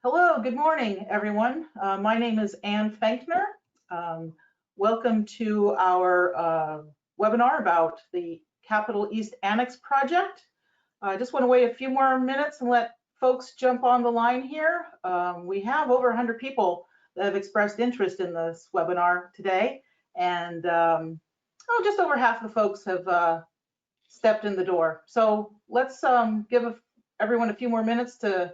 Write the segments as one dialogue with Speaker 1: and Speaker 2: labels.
Speaker 1: Hello, good morning, everyone. My name is Ann Fankner. Welcome to our webinar about the Capitol East Annex Project. I just want to wait a few more minutes and let folks jump on the line here. We have over 100 people that have expressed interest in this webinar today, and just over half of the folks have stepped in the door. So let's give everyone a few more minutes to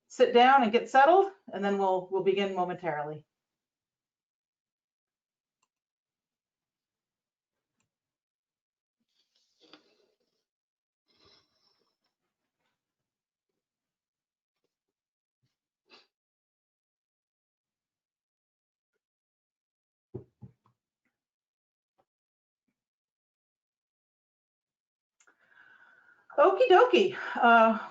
Speaker 1: sit down and get settled, and then we'll begin momentarily. Okie dokie.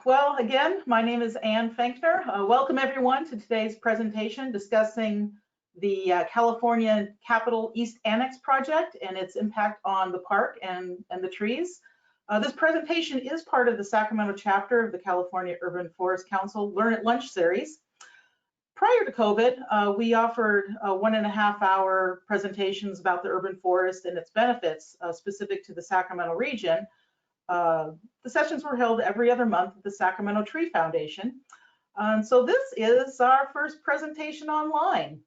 Speaker 1: Well, again, my name is Ann Fankner. Welcome everyone to today's presentation discussing the California Capitol East Annex Project and its impact on the park and the trees. This presentation is part of the Sacramento chapter of the California Urban Forest Council Learn at Lunch series. Prior to COVID, we offered 1.5-hour presentations about the urban forest and its benefits specific to the Sacramento region. The sessions were held every other month at the Sacramento Tree Foundation. So this is our first presentation online.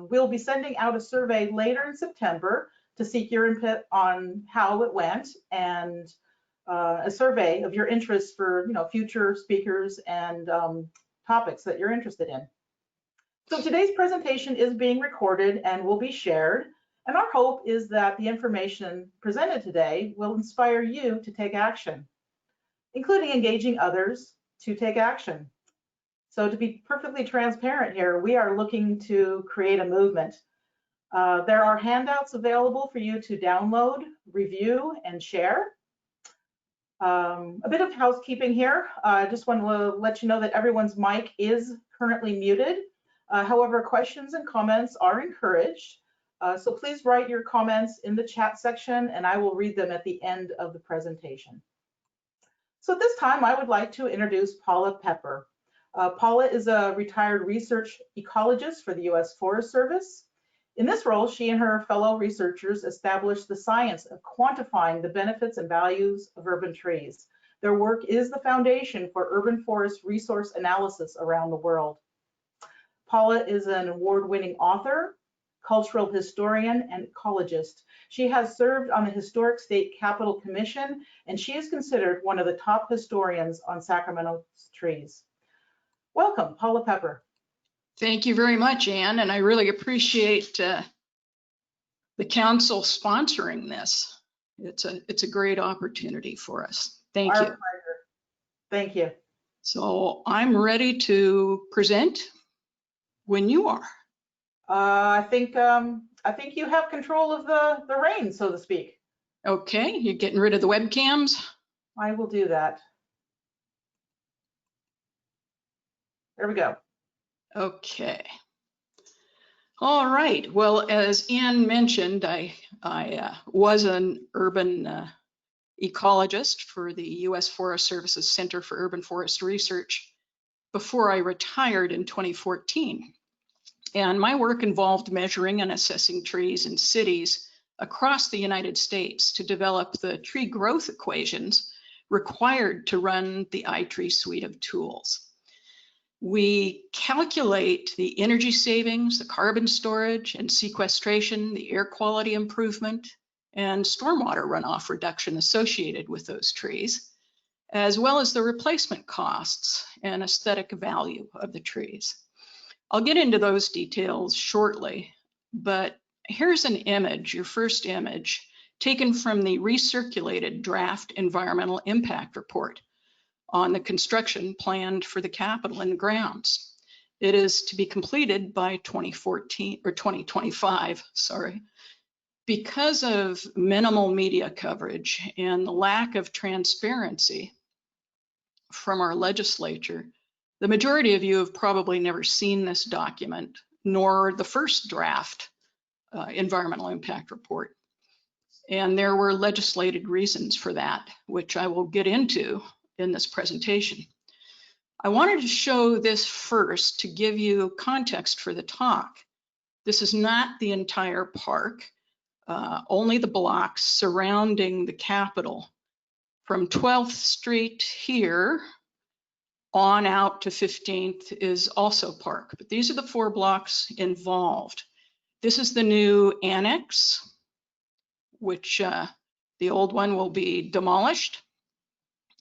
Speaker 1: We'll be sending out a survey later in September to seek your input on how it went and a survey of your interest for future speakers and topics that you're interested in. So today's presentation is being recorded and will be shared. And our hope is that the information presented today will inspire you to take action, including engaging others to take action. So to be perfectly transparent here, we are looking to create a movement. There are handouts available for you to download, review, and share. A bit of housekeeping here. I just want to let you know that everyone's mic is currently muted. However, questions and comments are encouraged. So please write your comments in the chat section and I will read them at the end of the presentation. So at this time, I would like to introduce Paula Peper. Paula is a retired research ecologist for the U.S. Forest Service. In this role, she and her fellow researchers established the science of quantifying the benefits and values of urban trees. Their work is the foundation for urban forest resource analysis around the world. Paula is an award-winning author, cultural historian, and ecologist. She has served on the Historic State Capitol Commission, and she is considered one of the top historians on Sacramento's trees. Welcome, Paula Peper.
Speaker 2: Thank you very much, Ann, and I really appreciate the council sponsoring this. It's a great opportunity for us. Thank you.
Speaker 1: Our pleasure. Thank you.
Speaker 2: So I'm ready to present when you are.
Speaker 1: I think you have control of the reins, so to speak.
Speaker 2: Okay, you're getting rid of the webcams?
Speaker 1: I will do that. There we go.
Speaker 2: Okay. All right. Well, as Ann mentioned, I was an urban ecologist for the U.S. Forest Service's Center for Urban Forest Research before I retired in 2014. And my work involved measuring and assessing trees in cities across the United States to develop the tree growth equations required to run the iTree suite of tools. We calculate the energy savings, the carbon storage and sequestration, the air quality improvement, and stormwater runoff reduction associated with those trees, as well as the replacement costs and aesthetic value of the trees. I'll get into those details shortly, but here's an image, your first image, taken from the Recirculated Draft Environmental Impact Report on the construction planned for the Capitol and grounds. It is to be completed by 2025, sorry. Because of minimal media coverage and the lack of transparency from our legislature, the majority of you have probably never seen this document, nor the first draft environmental impact report. And there were legislated reasons for that, which I will get into in this presentation. I wanted to show this first to give you context for the talk. This is not the entire park, only the blocks surrounding the Capitol. From 12th Street here on out to 15th is also park, but these are the 4 blocks involved. This is the new annex, which the old one will be demolished,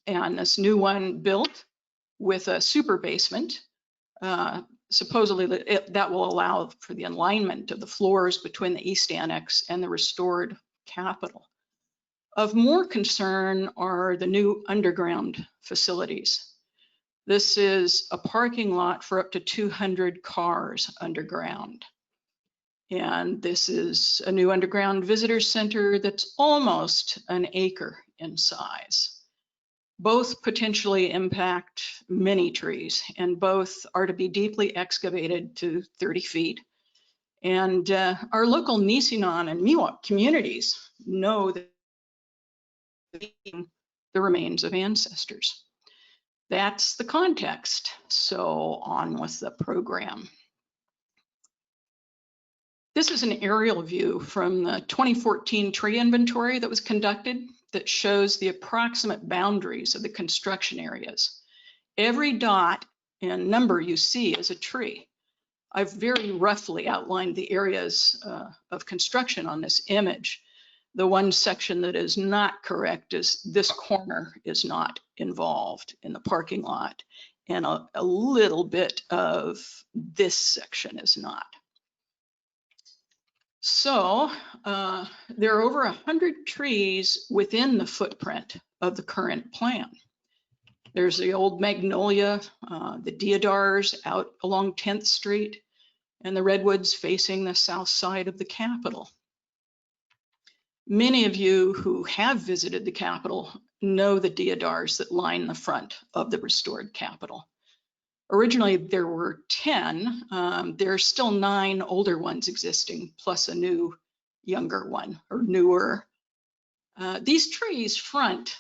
Speaker 2: and this new one built with a super basement. Supposedly that will allow for the alignment of the floors between the East Annex and the restored Capitol. Of more concern are the new underground facilities. This is a parking lot for up to 200 cars underground. And this is a new underground visitor center that's almost an acre in size. Both potentially impact many trees, and both are to be deeply excavated to 30 feet. And our local Nisinon and Miwok communities know that the remains of ancestors. That's the context. So on with the program. This is an aerial view from the 2014 tree inventory that was conducted that shows the approximate boundaries of the construction areas. Every dot and number you see is a tree. I've very roughly outlined the areas of construction on this image. The one section that is not correct is this corner is not involved in the parking lot, and a little bit of this section is not. So there are over 100 trees within the footprint of the current plan. There's the old magnolia, the deodars out along 10th Street, and the redwoods facing the south side of the Capitol. Many of you who have visited the Capitol know the deodars that line the front of the restored Capitol. Originally, there were 10. There are still 9 older ones existing, plus a new younger one, or newer. These trees front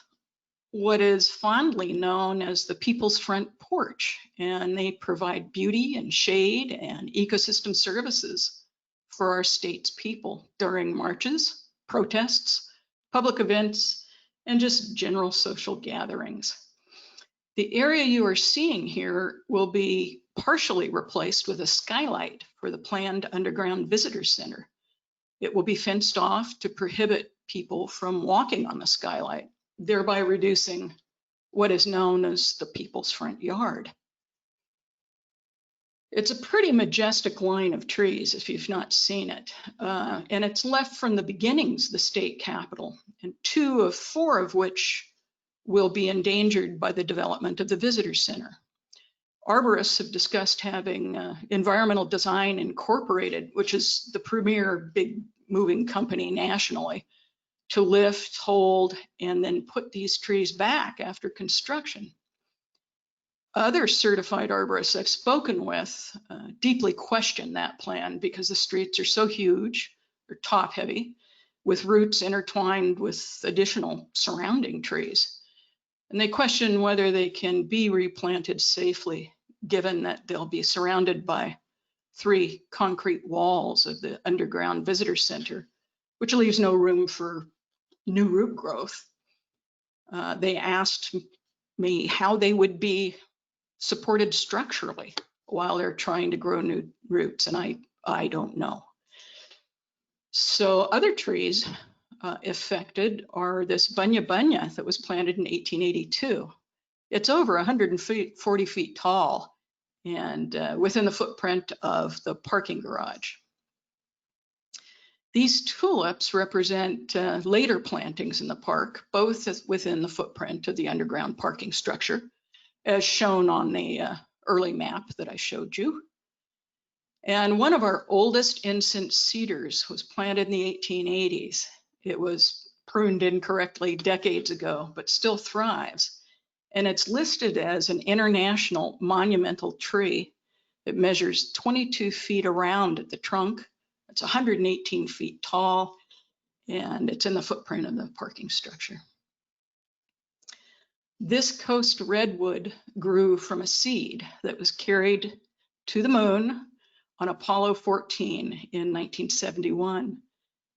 Speaker 2: what is fondly known as the people's front porch, and they provide beauty and shade and ecosystem services for our state's people during marches, protests, public events, and just general social gatherings. The area you are seeing here will be partially replaced with a skylight for the planned underground visitor center. It will be fenced off to prohibit people from walking on the skylight, thereby reducing what is known as the people's front yard. It's a pretty majestic line of trees if you've not seen it, and it's left from the beginnings of the state capitol, and 2 of 4 of which will be endangered by the development of the visitor center. Arborists have discussed having Environmental Design Incorporated, which is the premier big moving company nationally, to lift, hold, and then put these trees back after construction. Other certified arborists I've spoken with deeply question that plan because the streets are so huge, they're top heavy, with roots intertwined with additional surrounding trees. And they question whether they can be replanted safely, given that they'll be surrounded by 3 concrete walls of the underground visitor center, which leaves no room for new root growth. They asked me how they would be supported structurally while they're trying to grow new roots, and I don't know. So other trees affected are this bunya that was planted in 1882. It's over 140 feet tall and within the footprint of the parking garage. These tulips represent later plantings in the park, both within the footprint of the underground parking structure, as shown on the early map that I showed you. And one of our oldest incense cedars was planted in the 1880s. It was pruned incorrectly decades ago, but still thrives. And it's listed as an international monumental tree. It measures 22 feet around at the trunk. It's 118 feet tall, and it's in the footprint of the parking structure. This coast redwood grew from a seed that was carried to the moon on Apollo 14 in 1971.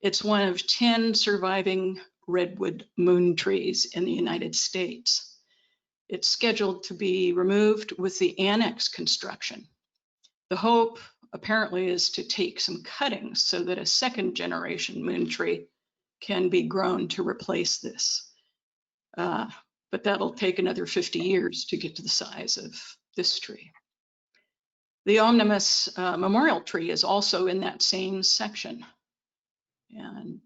Speaker 2: It's one of 10 surviving redwood moon trees in the United States. It's scheduled to be removed with the annex construction. The hope apparently is to take some cuttings so that a second generation moon tree can be grown to replace this. But that'll take another 50 years to get to the size of this tree. The Omnibus memorial tree is also in that same section and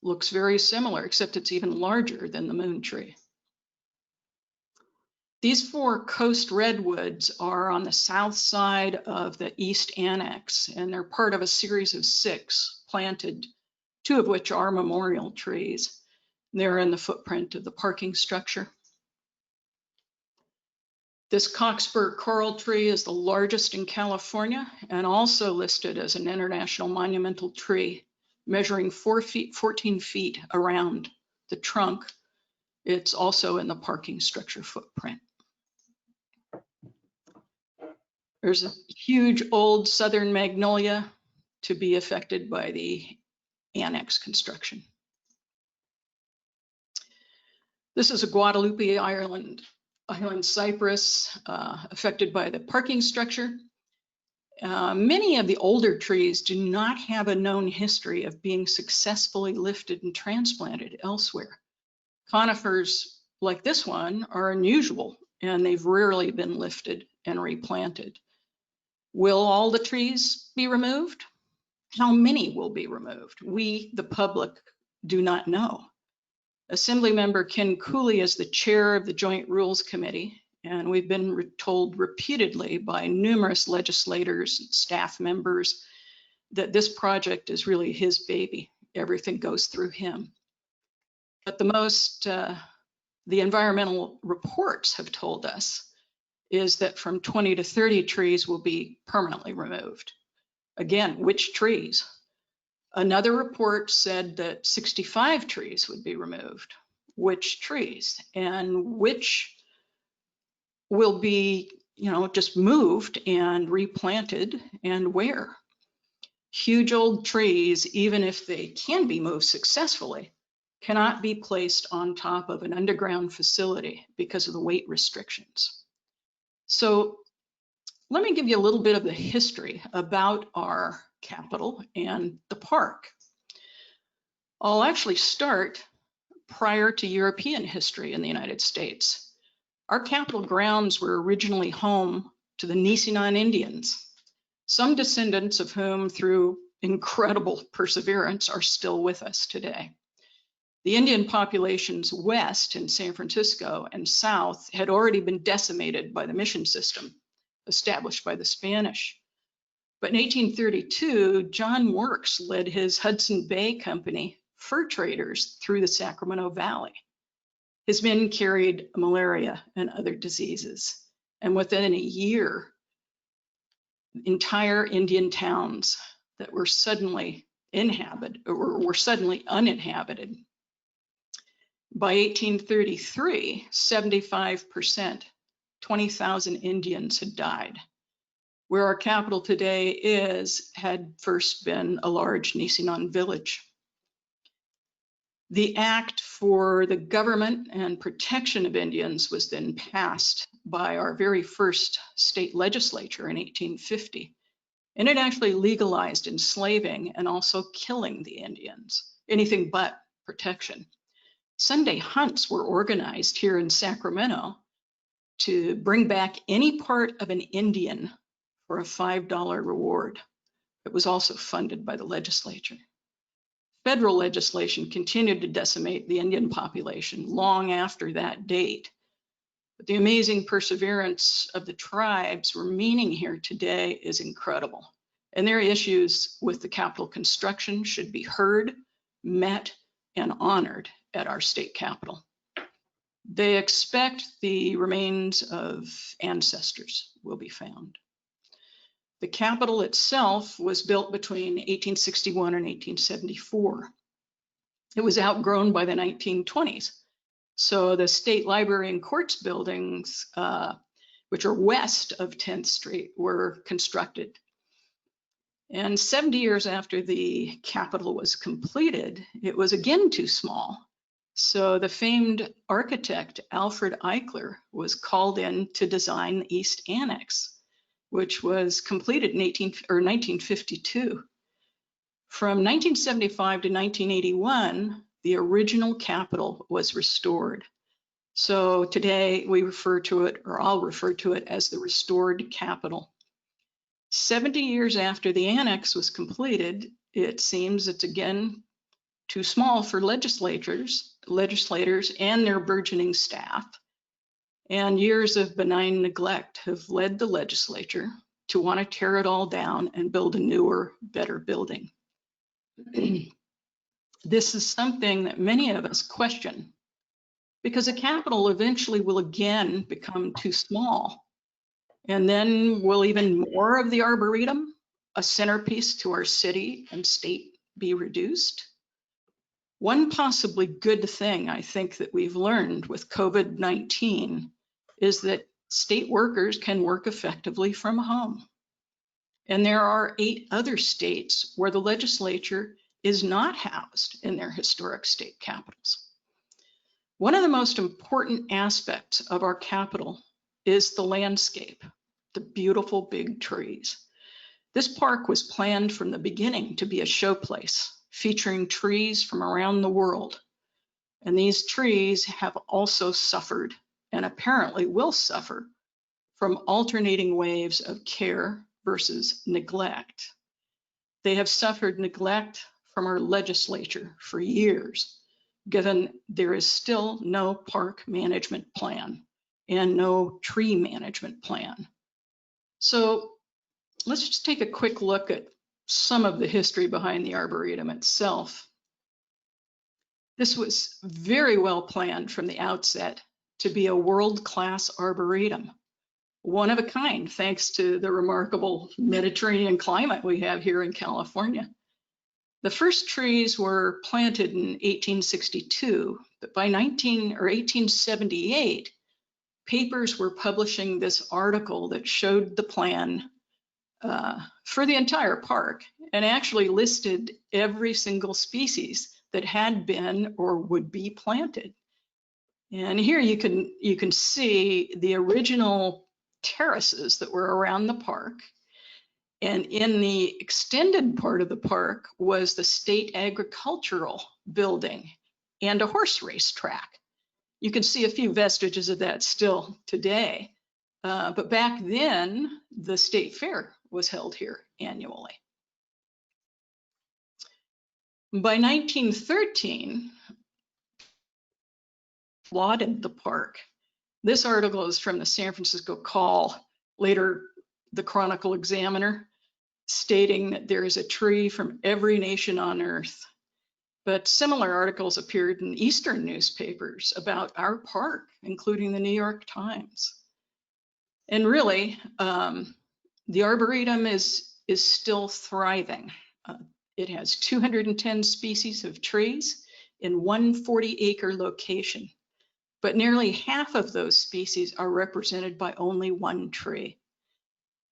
Speaker 2: looks very similar, except it's even larger than the moon tree. These 4 coast redwoods are on the south side of the East Annex, and they're part of a series of 6 planted, 2 of which are memorial trees. They're in the footprint of the parking structure. This cockspur coral tree is the largest in California and also listed as an international monumental tree, measuring 14 feet around the trunk. It's also in the parking structure footprint. There's a huge old southern magnolia to be affected by the annex construction. This is a Guadalupe Island cypress affected by the parking structure. Many of the older trees do not have a known history of being successfully lifted and transplanted elsewhere. Conifers like this one are unusual, and they've rarely been lifted and replanted. Will all the trees be removed? How many will be removed? We, the public, do not know. Assemblymember Ken Cooley is the chair of the Joint Rules Committee, and we've been told repeatedly by numerous legislators and staff members that this project is really his baby. Everything goes through him. But the environmental reports have told us is that from 20 to 30 trees will be permanently removed. Again, which trees? Another report said that 65 trees would be removed. Which trees? And which will be, just moved and replanted, and where? Huge old trees, even if they can be moved successfully, cannot be placed on top of an underground facility because of the weight restrictions. So let me give you a little bit of the history about our Capitol and the park. I'll actually start prior to European history in the United States. Our Capitol grounds were originally home to the Nisenan Indians, some descendants of whom, through incredible perseverance, are still with us today. The Indian populations west in San Francisco and south had already been decimated by the mission system established by the Spanish. But in 1832, John Works led his Hudson Bay Company fur traders through the Sacramento Valley. His men carried malaria and other diseases, and within a year, entire Indian towns that were suddenly uninhabited. By 1833, 75%, 20,000 Indians had died. Where our Capitol today is, had first been a large Nisenan village. The Act for the Government and Protection of Indians was then passed by our very first state legislature in 1850. And it actually legalized enslaving and also killing the Indians, anything but protection. Sunday hunts were organized here in Sacramento to bring back any part of an Indian for a $5 reward. It was also funded by the legislature. Federal legislation continued to decimate the Indian population long after that date. But the amazing perseverance of the tribes remaining here today is incredible. And their issues with the Capitol construction should be heard, met, and honored at our state capitol. They expect the remains of ancestors will be found. The Capitol itself was built between 1861 and 1874. It was outgrown by the 1920s, So the State Library and Courts buildings, which are west of 10th Street, were constructed. And 70 years after the Capitol was completed, it was again too small. So the famed architect Alfred Eichler was called in to design the East Annex, which was completed in 1952. From 1975 to 1981, the original Capitol was restored. So today we refer to it, or I'll refer to it as the restored Capitol. 70 years after the annex was completed, it seems it's again too small for legislators and their burgeoning staff. And years of benign neglect have led the legislature to want to tear it all down and build a newer, better building. This is something that many of us question, because a Capitol eventually will again become too small. And then will even more of the Arboretum, a centerpiece to our city and state, be reduced? One possibly good thing I think that we've learned with COVID-19 is that state workers can work effectively from home. And there are 8 other states where the legislature is not housed in their historic state capitals. One of the most important aspects of our Capitol is the landscape, the beautiful big trees. This park was planned from the beginning to be a showplace, featuring trees from around the world. And these trees have also suffered, and apparently will suffer, from alternating waves of care versus neglect. They have suffered neglect from our legislature for years, given there is still no park management plan and no tree management plan. So let's just take a quick look at some of the history behind the Arboretum itself. This was very well planned from the outset to be a world-class arboretum, one of a kind, thanks to the remarkable Mediterranean climate we have here in California. The first trees were planted in 1862, but by 1878, papers were publishing this article that showed the plan for the entire park and actually listed every single species that had been or would be planted. And here you can see the original terraces that were around the park. And in the extended part of the park was the state agricultural building and a horse race track. You can see a few vestiges of that still today. But back then, the state fair was held here annually. By 1913, lauded the park. This article is from the San Francisco Call, later the Chronicle Examiner, stating that there is a tree from every nation on earth. But similar articles appeared in Eastern newspapers about our park, including the New York Times. And really, the Arboretum is still thriving. It has 210 species of trees in one 40-acre location, but nearly half of those species are represented by only one tree.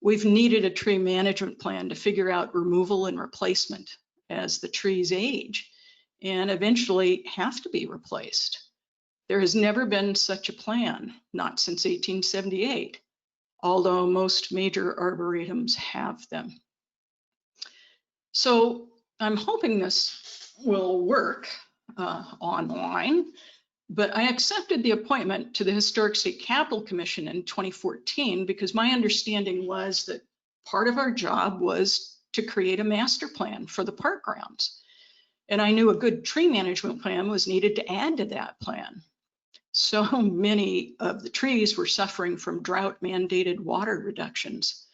Speaker 2: We've needed a tree management plan to figure out removal and replacement as the trees age and eventually have to be replaced. There has never been such a plan, not since 1878, although most major arboretums have them. So I'm hoping this will work online, but I accepted the appointment to the Historic State Capitol Commission in 2014 because my understanding was that part of our job was to create a master plan for the park grounds. And I knew a good tree management plan was needed to add to that plan. So many of the trees were suffering from drought-mandated water reductions.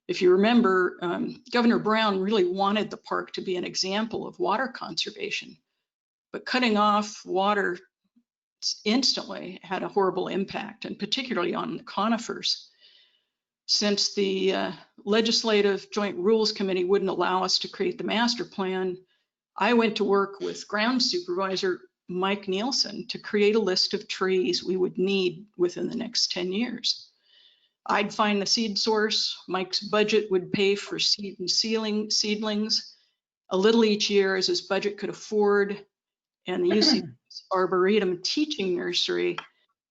Speaker 2: If you remember, Governor Brown really wanted the park to be an example of water conservation, but cutting off water instantly had a horrible impact, and particularly on the conifers. Since the Legislative Joint Rules Committee wouldn't allow us to create the master plan, I went to work with Ground Supervisor Mike Nielsen to create a list of trees we would need within the next 10 years. I'd find the seed source. Mike's budget would pay for seed and seedlings, a little each year as his budget could afford. And the UC Arboretum Teaching Nursery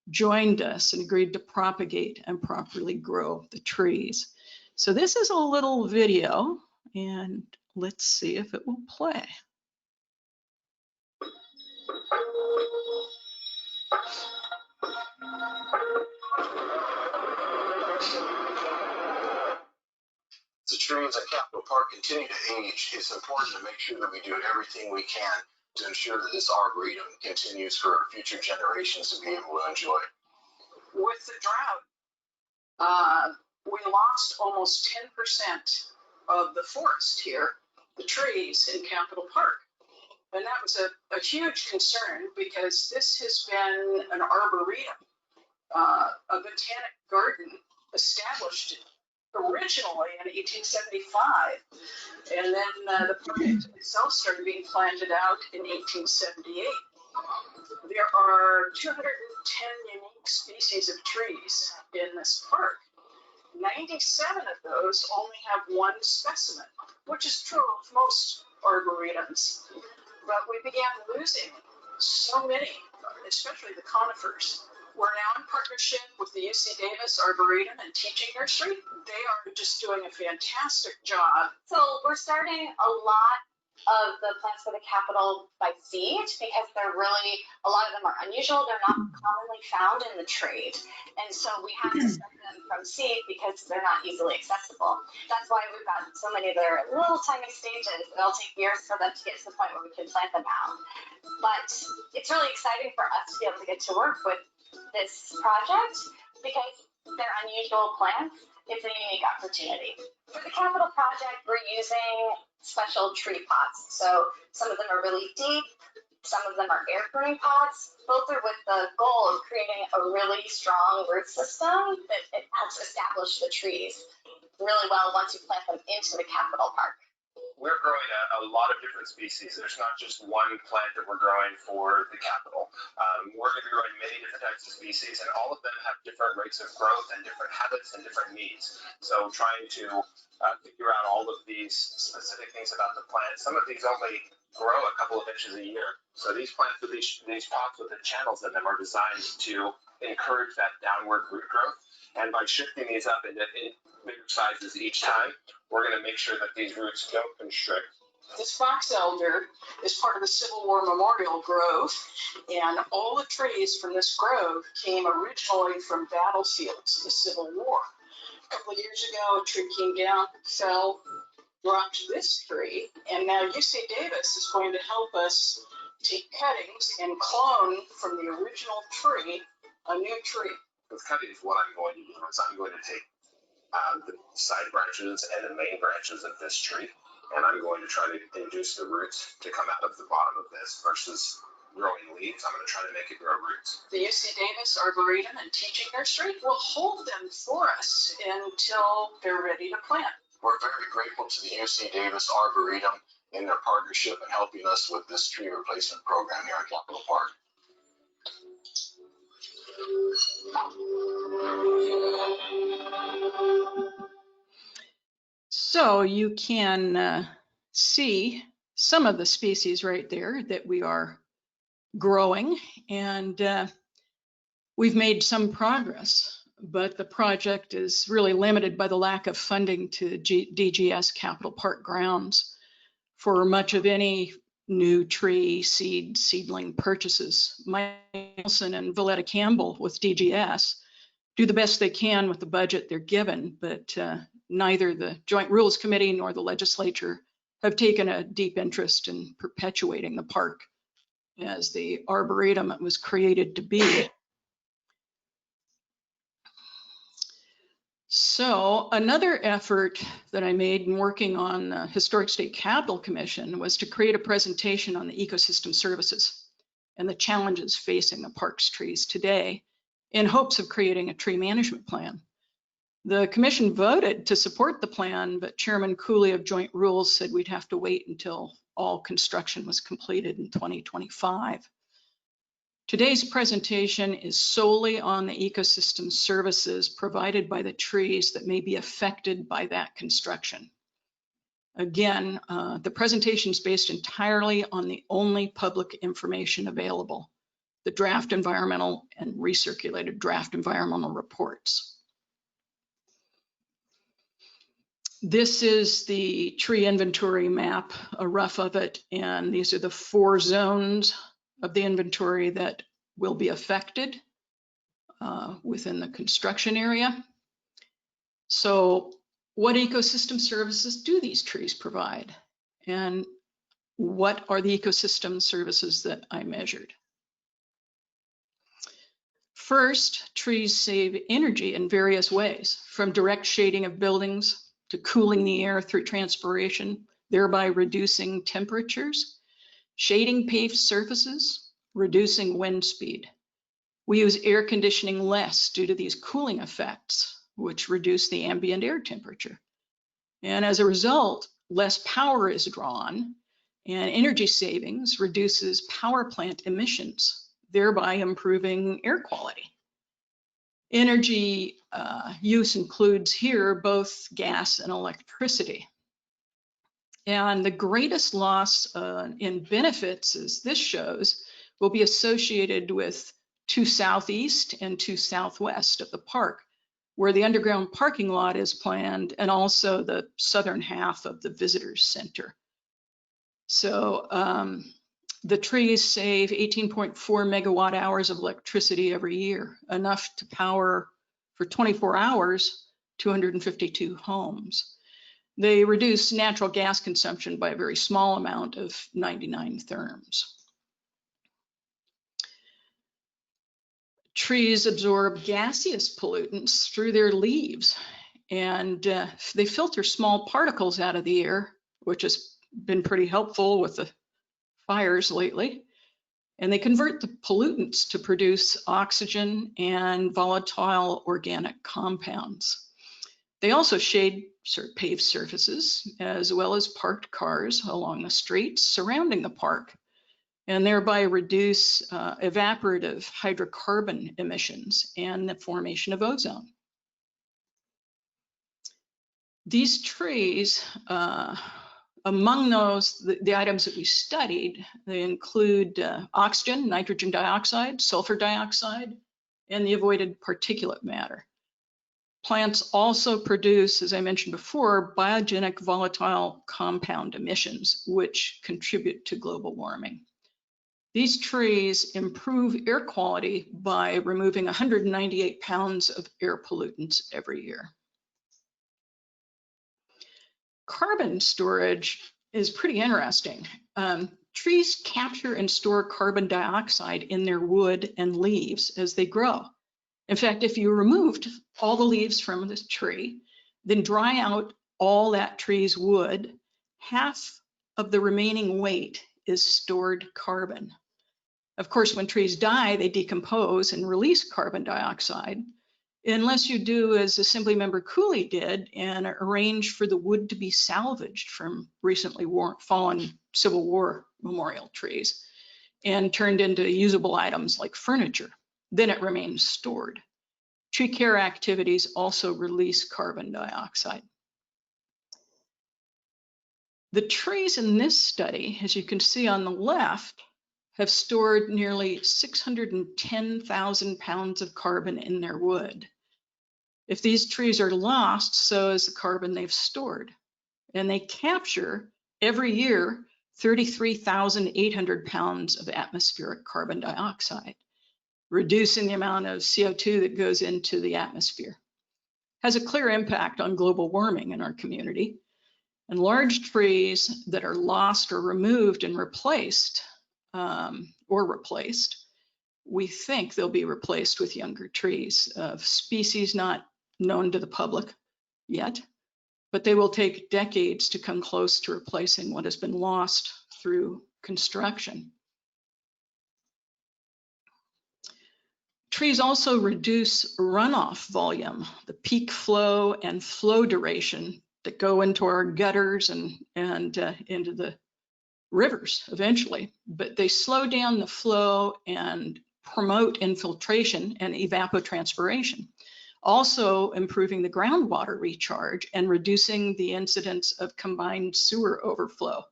Speaker 2: joined us and agreed to propagate and properly grow the trees. So this is a little video, and let's see if it will play.
Speaker 3: The trees at Capitol Park continue to age. It's important to make sure that we do everything we can to ensure that this arboretum continues for future generations to be able to enjoy.
Speaker 2: With the drought, we lost almost 10% of the forest here, the trees in Capitol Park. And that was a huge concern because this has been an arboretum, a botanic garden established originally in 1875. And then the park itself started being planted out in 1878. There are 210 unique species of trees in this park. 97 of those only have one specimen, which is true of most arboretums. But we began losing so many, especially the conifers. We're now in partnership with the UC Davis Arboretum and Teaching Nursery. They are just doing a fantastic job.
Speaker 4: So we're starting a lot of the plants for the Capitol by seed because they're really, a lot of them are unusual. They're not commonly found in the trade. And so we have to start them from seed because they're not easily accessible. That's why we've got so many that are at little tiny stages. It'll take years for them to get to the point where we can plant them out. But it's really exciting for us to be able to get to work with this project because they're unusual plants. It's a unique opportunity. For the Capitol project, we're using special tree pots. So some of them are really deep, some of them are air pruning pots. Both are with the goal of creating a really strong root system that it helps establish the trees really well once you plant them into the Capitol Park.
Speaker 3: We're growing a lot of different species. There's not just one plant that we're growing for the Capitol. We're going to be growing many different types of species, and all of them have different rates of growth and different habits and different needs. So trying to figure out all of these specific things about the plant. Some of these only grow a couple of inches a year. So these plants with these pots with the channels in them are designed to encourage that downward root growth. And by shifting these up into bigger sizes each time, we're going to make sure that these roots don't constrict.
Speaker 2: This box elder is part of the Civil War Memorial Grove, and all the trees from this grove came originally from battlefields in the Civil War. A couple of years ago, a tree came down, fell, dropped this tree, and now UC Davis is going to help us take cuttings and clone from the original tree a new tree.
Speaker 3: With cuttings, what I'm going to do is I'm going to take the side branches and the main branches of this tree, and I'm going to try to induce the roots to come out of the bottom of this versus growing leaves. I'm going to try to make it grow roots.
Speaker 2: The UC Davis Arboretum and Teaching Nursery will hold them for us until they're ready to plant.
Speaker 3: We're very grateful to the UC Davis Arboretum in their partnership and helping us with this tree replacement program here at Capitol Park.
Speaker 2: So you can see some of the species right there that we are growing, and we've made some progress, but the project is really limited by the lack of funding to DGS Capitol Park grounds for much of any new tree seedling purchases. Mike Nielsen and Valletta Campbell with DGS do the best they can with the budget they're given, but neither the Joint Rules Committee nor the legislature have taken a deep interest in perpetuating the park as the arboretum it was created to be. So another effort that I made in working on the Historic State Capitol Commission was to create a presentation on the ecosystem services and the challenges facing the park's trees today in hopes of creating a tree management plan. The commission voted to support the plan, but Chairman Cooley of Joint Rules said we'd have to wait until all construction was completed in 2025. Today's presentation is solely on the ecosystem services provided by the trees that may be affected by that construction. Again, the presentation is based entirely on the only public information available, the draft environmental and recirculated draft environmental reports. This is the tree inventory map, a rough of it, and these are the 4 zones of the inventory that will be affected within the construction area. So what ecosystem services do these trees provide? And what are the ecosystem services that I measured? First, trees save energy in various ways, from direct shading of buildings to cooling the air through transpiration, thereby reducing temperatures, shading paved surfaces, reducing wind speed. We use air conditioning less due to these cooling effects, which reduce the ambient air temperature. And as a result, less power is drawn, and energy savings reduces power plant emissions, thereby improving air quality. Energy use includes here both gas and electricity. And the greatest loss in benefits, as this shows, will be associated with 2 southeast and 2 southwest of the park, where the underground parking lot is planned, and also the southern half of the visitors center. So the trees save 18.4 megawatt hours of electricity every year, enough to power for 24 hours, 252 homes. They reduce natural gas consumption by a very small amount of 99 therms. Trees absorb gaseous pollutants through their leaves, and they filter small particles out of the air, which has been pretty helpful with the fires lately. And they convert the pollutants to produce oxygen and volatile organic compounds. They also shade paved surfaces, as well as parked cars along the streets surrounding the park, and thereby reduce evaporative hydrocarbon emissions and the formation of ozone. These trees, among those, the items that we studied, they include oxygen, nitrogen dioxide, sulfur dioxide, and the avoided particulate matter. Plants also produce, as I mentioned before, biogenic volatile compound emissions, which contribute to global warming. These trees improve air quality by removing 198 pounds of air pollutants every year. Carbon storage is pretty interesting. Trees capture and store carbon dioxide in their wood and leaves as they grow. In fact, if you removed all the leaves from this tree, then dry out all that tree's wood, half of the remaining weight is stored carbon. Of course, when trees die, they decompose and release carbon dioxide, unless you do as Assemblymember Cooley did and arrange for the wood to be salvaged from recently fallen Civil War memorial trees and turned into usable items like furniture. Then it remains stored. Tree care activities also release carbon dioxide. The trees in this study, as you can see on the left, have stored nearly 610,000 pounds of carbon in their wood. If these trees are lost, so is the carbon they've stored. And they capture every year 33,800 pounds of atmospheric carbon dioxide, reducing the amount of CO2 that goes into the atmosphere. Has a clear impact on global warming in our community. And large trees that are lost or removed and replaced, we think they'll be replaced with younger trees of species not known to the public yet, but they will take decades to come close to replacing what has been lost through construction. Trees also reduce runoff volume, the peak flow and flow duration that go into our gutters and into the rivers eventually, but they slow down the flow and promote infiltration and evapotranspiration, also improving the groundwater recharge and reducing the incidence of combined sewer overflow.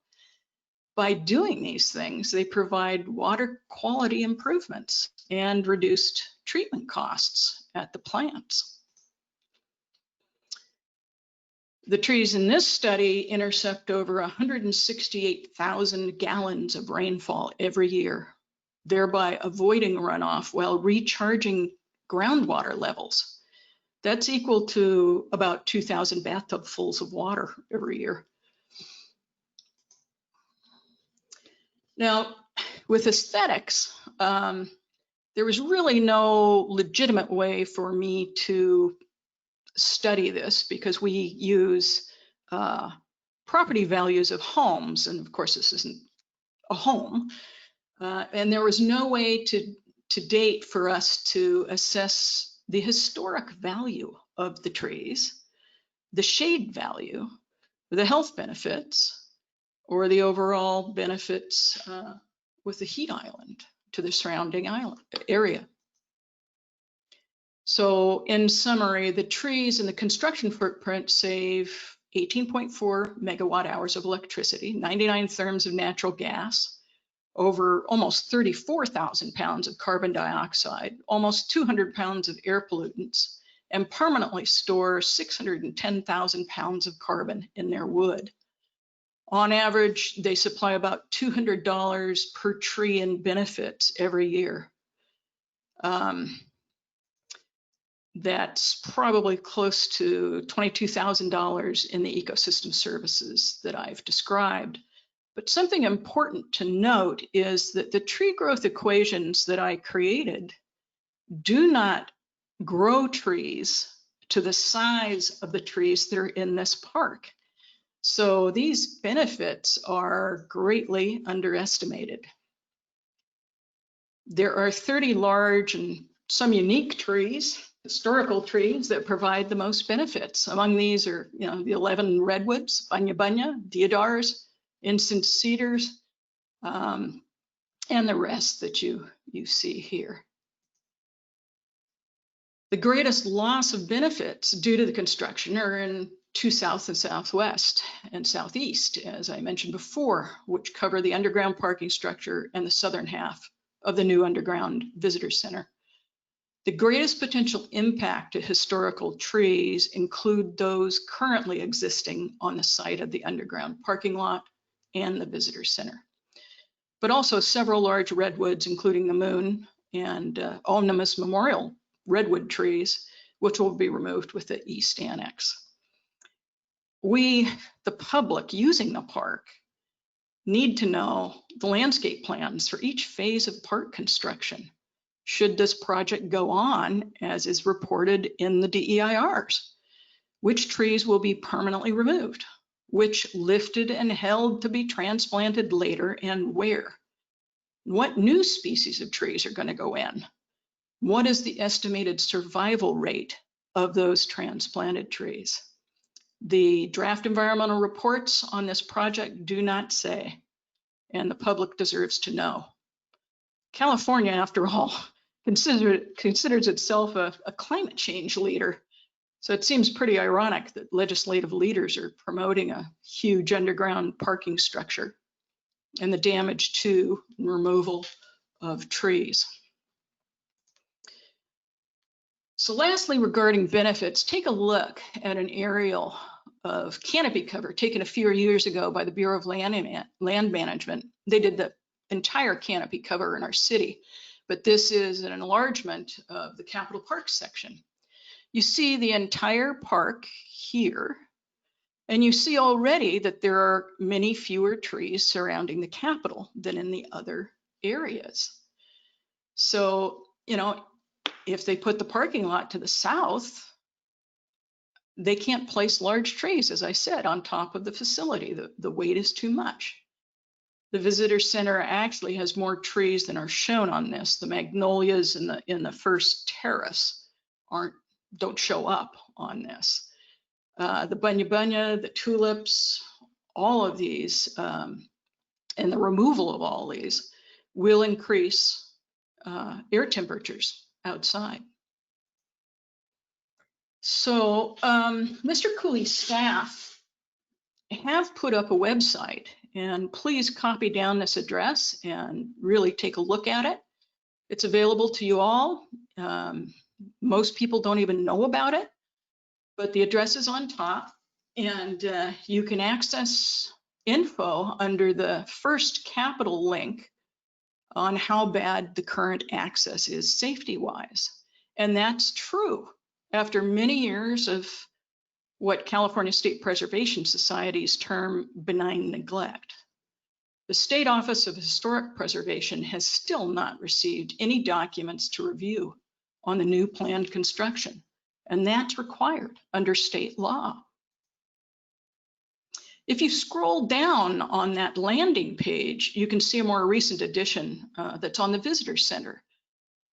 Speaker 2: By doing these things, they provide water quality improvements and reduced treatment costs at the plants. The trees in this study intercept over 168,000 gallons of rainfall every year, thereby avoiding runoff while recharging groundwater levels. That's equal to about 2,000 bathtubfuls of water every year. Now, with aesthetics, there was really no legitimate way for me to study this because we use property values of homes, and of course this isn't a home, and there was no way to date for us to assess the historic value of the trees, the shade value, the health benefits, or the overall benefits with the heat island to the surrounding island area. So in summary, the trees and the construction footprint save 18.4 megawatt hours of electricity, 99 therms of natural gas, over almost 34,000 pounds of carbon dioxide, almost 200 pounds of air pollutants, and permanently store 610,000 pounds of carbon in their wood. On average, they supply about $200 per tree in benefits every year. That's probably close to $22,000 in the ecosystem services that I've described. But something important to note is that the tree growth equations that I created do not grow trees to the size of the trees that are in this park. So these benefits are greatly underestimated. There are 30 large and some unique trees, historical trees, that provide the most benefits. Among these are, the 11 redwoods, bunya, deodars, incense cedars, and the rest that you see here. The greatest loss of benefits due to the construction are in to south and southwest and southeast, as I mentioned before, which cover the underground parking structure and the southern half of the new underground visitor center. The greatest potential impact to historical trees include those currently existing on the site of the underground parking lot and the visitor center, but also several large redwoods, including the Moon and Omnibus Memorial redwood trees, which will be removed with the East Annex. We, the public using the park, need to know the landscape plans for each phase of park construction. Should this project go on, as is reported in the DEIRs? Which trees will be permanently removed? Which lifted and held to be transplanted later, and where? What new species of trees are going to go in? What is the estimated survival rate of those transplanted trees? The draft environmental reports on this project do not say, and the public deserves to know. California, after all, considers itself a climate change leader. So it seems pretty ironic that legislative leaders are promoting a huge underground parking structure and the damage to and removal of trees. So lastly, regarding benefits, take a look at an aerial of canopy cover taken a few years ago by the Bureau of Land Management. They did the entire canopy cover in our city, but this is an enlargement of the Capitol Park section. You see the entire park here, and you see already that there are many fewer trees surrounding the Capitol than in the other areas. So, if they put the parking lot to the south, they can't place large trees, as I said, on top of the facility. The weight is too much. The visitor center actually has more trees than are shown on this. The magnolias in the first terrace don't show up on this. The bunya, the tulips, all of these, and the removal of all these will increase air temperatures outside. So Mr. Cooley's staff have put up a website, and please copy down this address and really take a look at it. It's available to you all. Most people don't even know about it, but the address is on top, and you can access info under the first Capitol link on how bad the current access is safety-wise. And that's true after many years of what California State Preservation Societies term benign neglect. The State Office of Historic Preservation has still not received any documents to review on the new planned construction, and that's required under state law. If you scroll down on that landing page, you can see a more recent addition that's on the Visitor Center.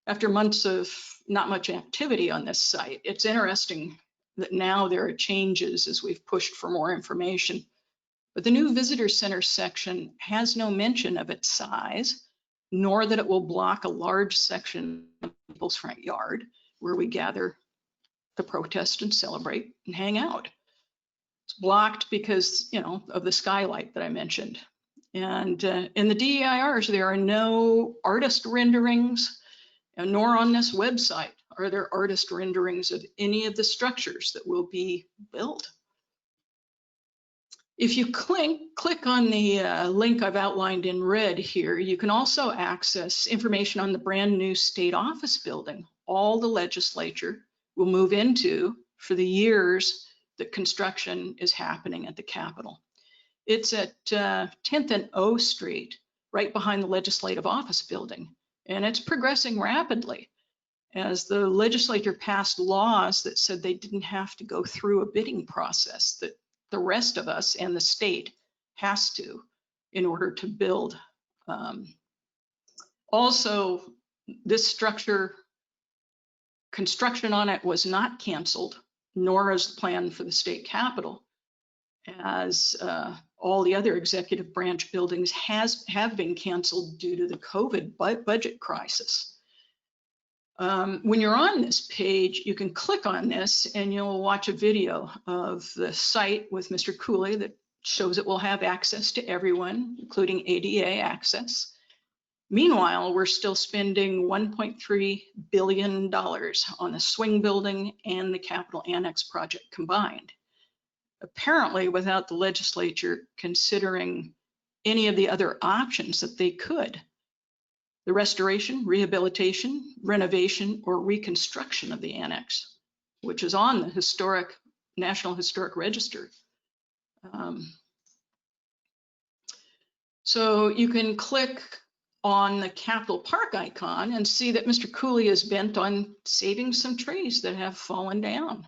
Speaker 2: After months of not much activity on this site, it's interesting that now there are changes as we've pushed for more information. But the new Visitor Center section has no mention of its size, nor that it will block a large section of people's front yard where we gather to protest and celebrate and hang out. It's blocked because, you know, of the skylight that I mentioned. And in the DEIRs, there are no artist renderings, nor on this website are there artist renderings of any of the structures that will be built. If you click on the link I've outlined in red here, you can also access information on the brand new state office building all the legislature will move into for the years that construction is happening at the Capitol. It's at 10th and O Street, right behind the legislative office building, and it's progressing rapidly as the legislature passed laws that said they didn't have to go through a bidding process that the rest of us and the state has to in order to build. Also, this structure, construction on it was not canceled, nor is the plan for the state capitol, as all the other executive branch buildings have been canceled due to the COVID budget crisis. When you're on this page, you can click on this and you'll watch a video of the site with Mr. Cooley that shows it will have access to everyone, including ADA access. Meanwhile, we're still spending $1.3 billion on the swing building and the Capitol Annex Project combined, apparently without the legislature considering any of the other options that they could. The restoration, rehabilitation, renovation, or reconstruction of the annex, which is on the National Historic Register. So you can click on the Capitol Park icon and see that Mr. Cooley is bent on saving some trees that have fallen down.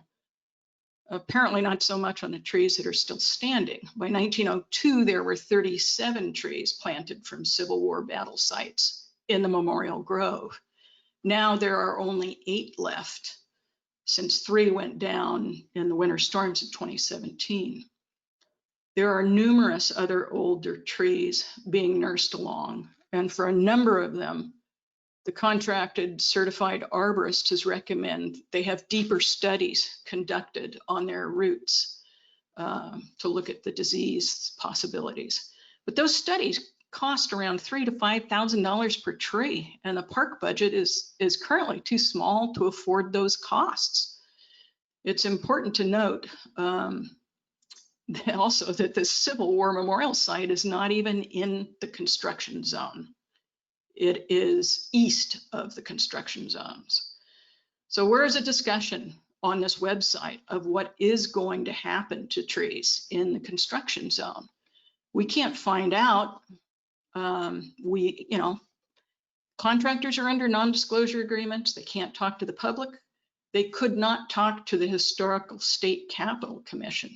Speaker 2: Apparently not so much on the trees that are still standing. By 1902, there were 37 trees planted from Civil War battle sites in the Memorial Grove. Now there are only 8 left, since 3 went down in the winter storms of 2017. There are numerous other older trees being nursed along, and for a number of them, the contracted certified arborist has recommended they have deeper studies conducted on their roots to look at the disease possibilities. But those studies cost around $3,000 to $5,000 per tree, and the park budget is currently too small to afford those costs. It's important to note also that the Civil War Memorial Site is not even in the construction zone. It is east of the construction zones. So where is a discussion on this website of what is going to happen to trees in the construction zone? We can't find out. Contractors are under non-disclosure agreements. They can't talk to the public. They could not talk to the Historical State Capitol Commission.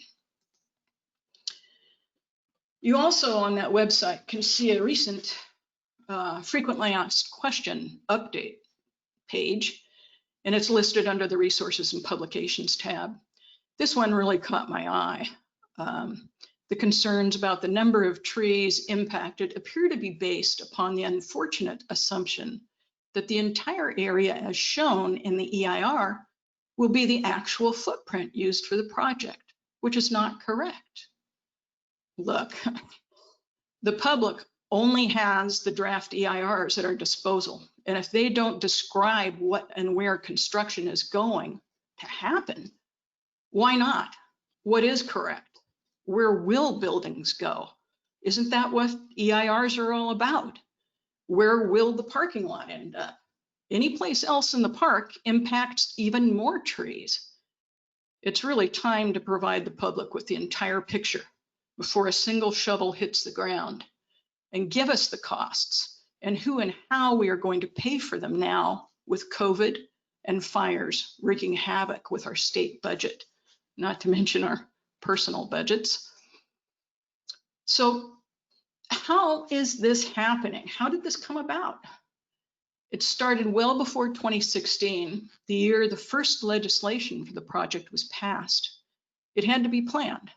Speaker 2: You also on that website can see a recent frequently asked question update page, and it's listed under the Resources and Publications tab. This one really caught my eye. The concerns about the number of trees impacted appear to be based upon the unfortunate assumption that the entire area as shown in the EIR will be the actual footprint used for the project, which is not correct. Look, the public only has the draft EIRs at our disposal. And if they don't describe what and where construction is going to happen, why not? What is correct? Where will buildings go? Isn't that what EIRs are all about? Where will the parking lot end up? Any place else in the park impacts even more trees. It's really time to provide the public with the entire picture before a single shovel hits the ground, and give us the costs and who and how we are going to pay for them now with COVID and fires wreaking havoc with our state budget, not to mention our personal budgets. So how is this happening? How did this come about? It started well before 2016, the year the first legislation for the project was passed. It had to be planned,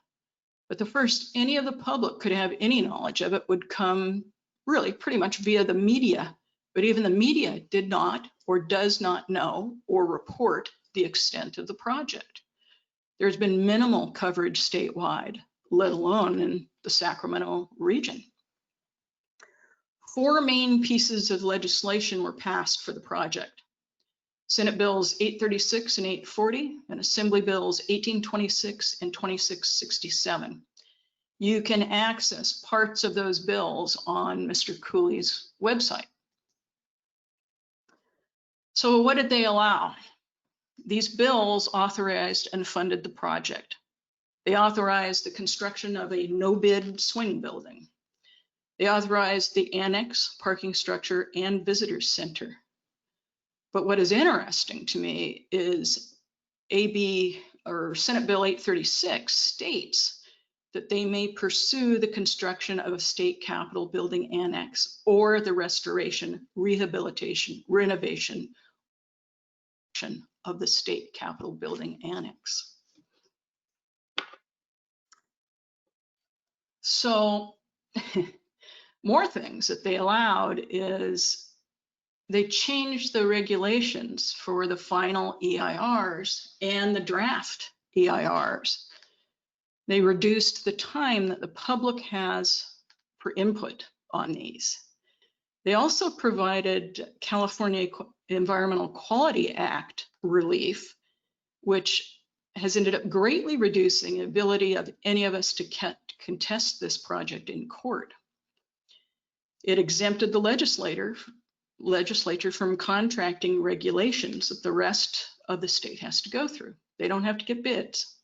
Speaker 2: but the first any of the public could have any knowledge of it would come really pretty much via the media, but even the media did not or does not know or report the extent of the project. There's been minimal coverage statewide, let alone in the Sacramento region. 4 main pieces of legislation were passed for the project. Senate Bills 836 and 840 and Assembly Bills 1826 and 2667. You can access parts of those bills on Mr. Cooley's website. So what did they allow? These bills authorized and funded the project. They authorized the construction of a no-bid swing building. They authorized the annex, parking structure, and visitor center. But what is interesting to me is Senate Bill 836 states that they may pursue the construction of a state capitol building annex or the restoration, rehabilitation, renovation of the state capitol building annex. So more things that they allowed is they changed the regulations for the final EIRs and the draft EIRs. They reduced the time that the public has for input on these. They also provided California Environmental Quality Act relief, which has ended up greatly reducing the ability of any of us to contest this project in court. It exempted the legislature from contracting regulations that the rest of the state has to go through. They don't have to get bids.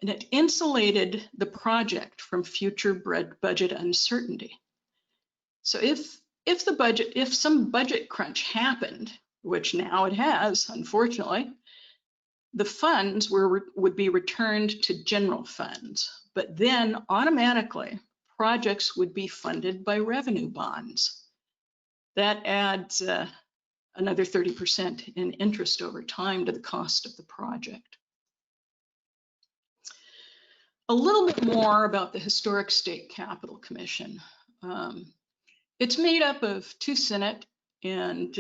Speaker 2: And it insulated the project from future budget uncertainty. So if some budget crunch happened, which now it has, unfortunately, the funds would be returned to general funds, but then automatically projects would be funded by revenue bonds. That adds another 30% in interest over time to the cost of the project. A little bit more about the Historic State Capitol Commission. It's made up of 2 Senate and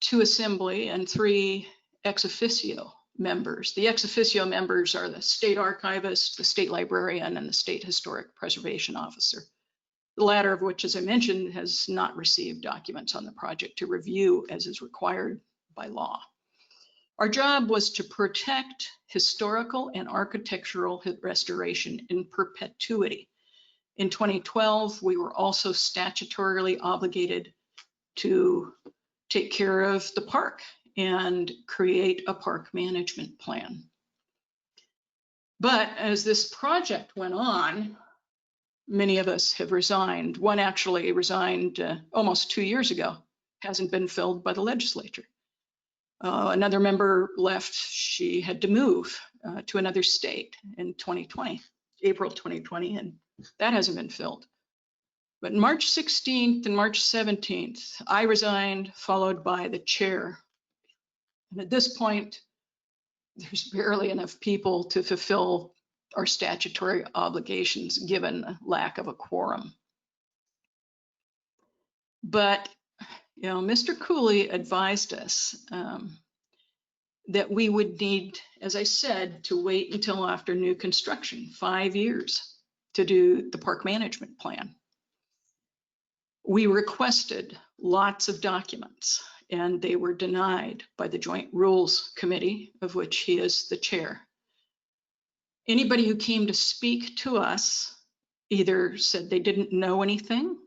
Speaker 2: 2 Assembly and 3 ex officio members. The ex officio members are the state archivist, the state librarian, and the state historic preservation officer. The latter of which, as I mentioned, has not received documents on the project to review as is required by law. Our job was to protect historical and architectural restoration in perpetuity. In 2012, we were also statutorily obligated to take care of the park and create a park management plan. But as this project went on, many of us have resigned. One actually resigned almost 2 years ago, hasn't been filled by the legislature. Another member left. She had to move to another state in 2020, April 2020, and that hasn't been filled. But March 16th and March 17th, I resigned, followed by the chair. And at this point, there's barely enough people to fulfill our statutory obligations given the lack of a quorum. But Mr. Cooley advised us that we would need, as I said, to wait until after new construction, 5 years, to do the park management plan. We requested lots of documents and they were denied by the Joint Rules Committee, of which he is the chair. Anybody who came to speak to us either said they didn't know anything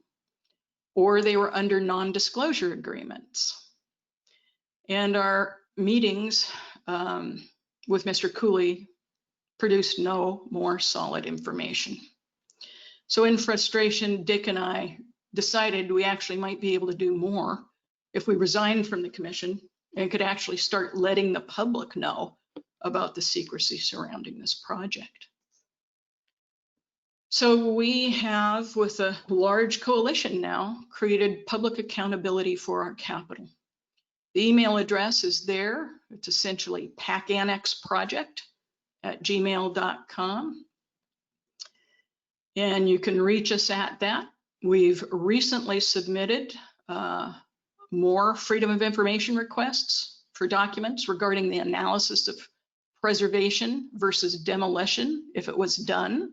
Speaker 2: or they were under non-disclosure agreements. And our meetings with Mr. Cooley produced no more solid information. So in frustration, Dick and I decided we actually might be able to do more if we resigned from the commission and could actually start letting the public know about the secrecy surrounding this project. So we have, with a large coalition now, created public accountability for our capital. The email address is there. It's essentially pacannexproject@gmail.com. And you can reach us at that. We've recently submitted more Freedom of Information requests for documents regarding the analysis of preservation versus demolition, if it was done,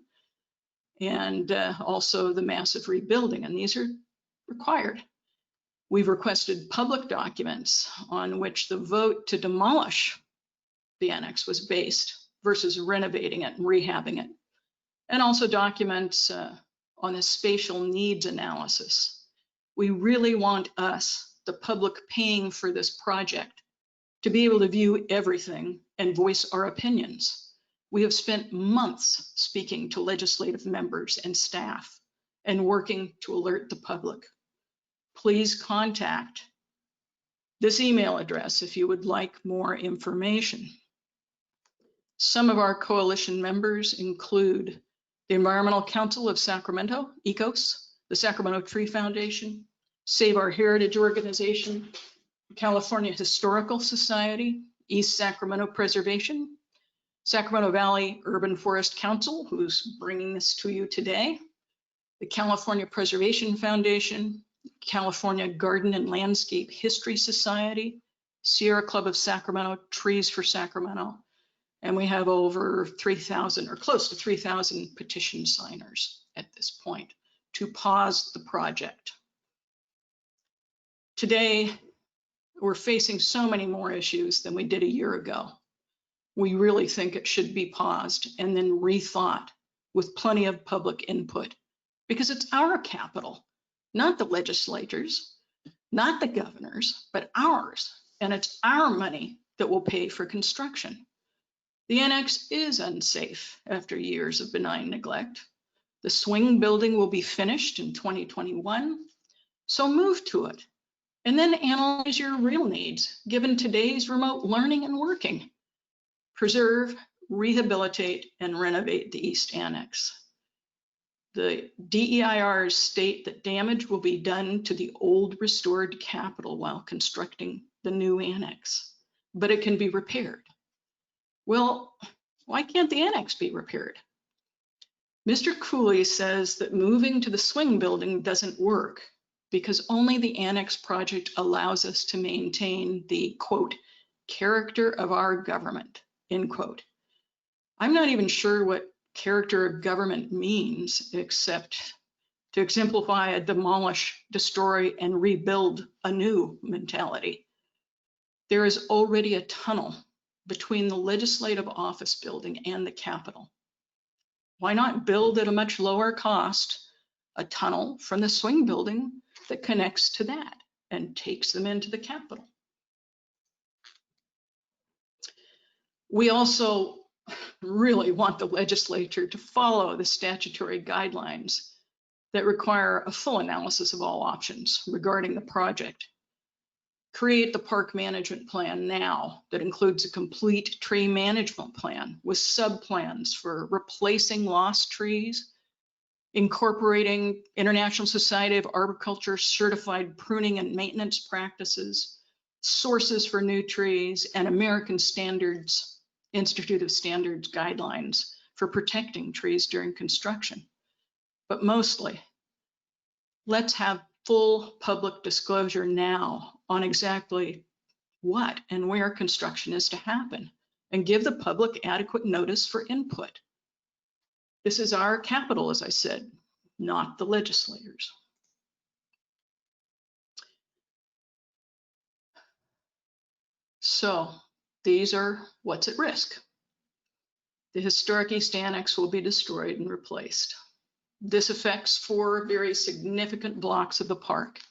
Speaker 2: and also the massive rebuilding, and these are required. We've requested public documents on which the vote to demolish the annex was based versus renovating it and rehabbing it, and also documents on the spatial needs analysis. We really want us, the public paying for this project, to be able to view everything and voice our opinions. We have spent months speaking to legislative members and staff and working to alert the public. Please contact this email address if you would like more information. Some of our coalition members include the Environmental Council of Sacramento, ECOS, the Sacramento Tree Foundation, Save Our Heritage Organization, California Historical Society, East Sacramento Preservation, Sacramento Valley Urban Forest Council, who's bringing this to you today, the California Preservation Foundation, California Garden and Landscape History Society, Sierra Club of Sacramento, Trees for Sacramento, and we have over 3,000 or close to 3,000 petition signers at this point to pause the project. Today, we're facing so many more issues than we did a year ago. We really think it should be paused and then rethought with plenty of public input, because it's our capital, not the legislators, not the governors, but ours. And it's our money that will pay for construction. The annex is unsafe after years of benign neglect. The swing building will be finished in 2021, so move to it. And then analyze your real needs, given today's remote learning and working. Preserve, rehabilitate, and renovate the East Annex. The DEIRs state that damage will be done to the old restored Capitol while constructing the new annex, but it can be repaired. Well, why can't the annex be repaired? Mr. Cooley says that moving to the swing building doesn't work because only the annex project allows us to maintain the, quote, character of our government, end quote. I'm not even sure what character of government means, except to exemplify a demolish, destroy, and rebuild anew mentality. There is already a tunnel between the legislative office building and the Capitol. Why not build at a much lower cost a tunnel from the swing building that connects to that and takes them into the Capitol? We also really want the legislature to follow the statutory guidelines that require a full analysis of all options regarding the project. Create the park management plan now that includes a complete tree management plan with sub-plans for replacing lost trees, incorporating International Society of Arboriculture certified pruning and maintenance practices, sources for new trees, and American Standards, Institute of Standards guidelines for protecting trees during construction. But mostly, let's have full public disclosure now on exactly what and where construction is to happen, and give the public adequate notice for input. This is our capital, as I said, not the legislators. So these are what's at risk. The historic East Annex will be destroyed and replaced. This affects 4 very significant blocks of the park,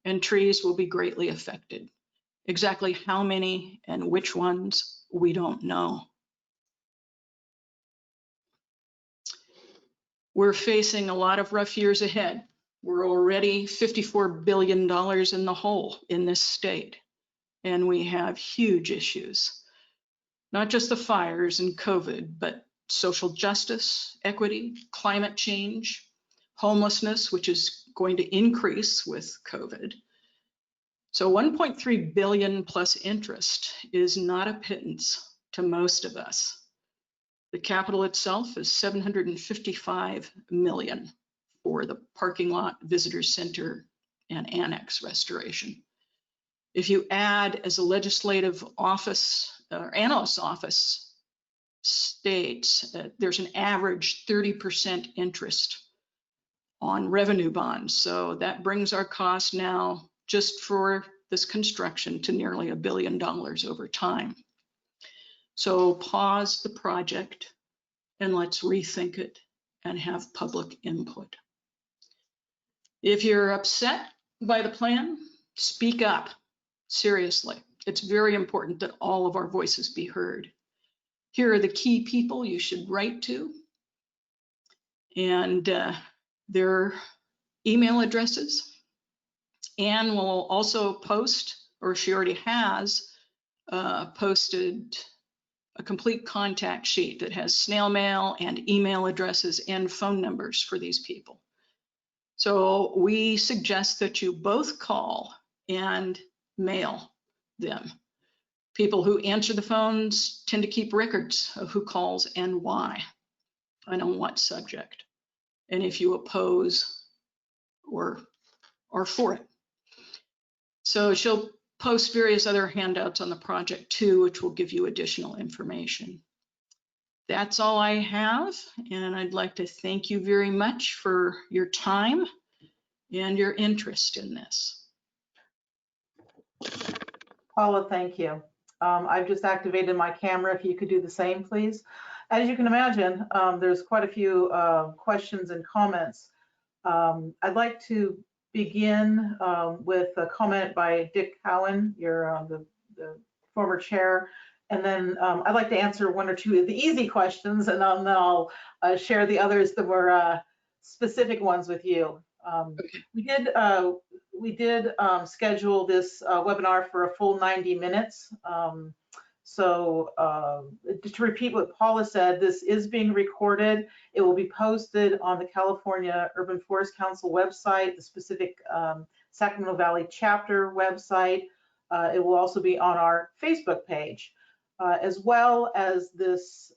Speaker 2: and trees will be greatly affected. Exactly how many and which ones, we don't know. We're facing a lot of rough years ahead. We're already $54 billion in the hole in this state, and we have huge issues. Not just the fires and COVID, but social justice, equity, climate change, homelessness, which is going to increase with COVID. So 1.3 billion plus interest is not a pittance to most of us. The capital itself is 755 million for the parking lot, visitor center, and annex restoration. If you add, as a legislative office or analyst's office states, there's an average 30% interest on revenue bonds. So that brings our cost now just for this construction to nearly $1 billion over time. So pause the project and let's rethink it and have public input. If you're upset by the plan, speak up. Seriously, it's very important that all of our voices be heard. Here are the key people you should write to, and their email addresses. Anne will also post, or she already has posted, a complete contact sheet that has snail mail and email addresses and phone numbers for these people. So we suggest that you both call and mail them. People who answer the phones tend to keep records of who calls and why and on what subject, and if you oppose or are for it. So she'll post various other handouts on the project too, which will give you additional information. That's all I have, and I'd like to thank you very much for your time and your interest in this.
Speaker 1: Paula, thank you. I've just activated my camera. If you could do the same, please. As you can imagine, there's quite a few questions and comments. I'd like to begin with a comment by Dick Cowan, the former chair, and then I'd like to answer 1 or 2 of the easy questions, and then I'll share the others that were specific ones with you. We did schedule this webinar for a full 90 minutes. So to repeat what Paula said, this is being recorded. It will be posted on the California Urban Forest Council website, the specific Sacramento Valley chapter website. It will also be on our Facebook page. As well as this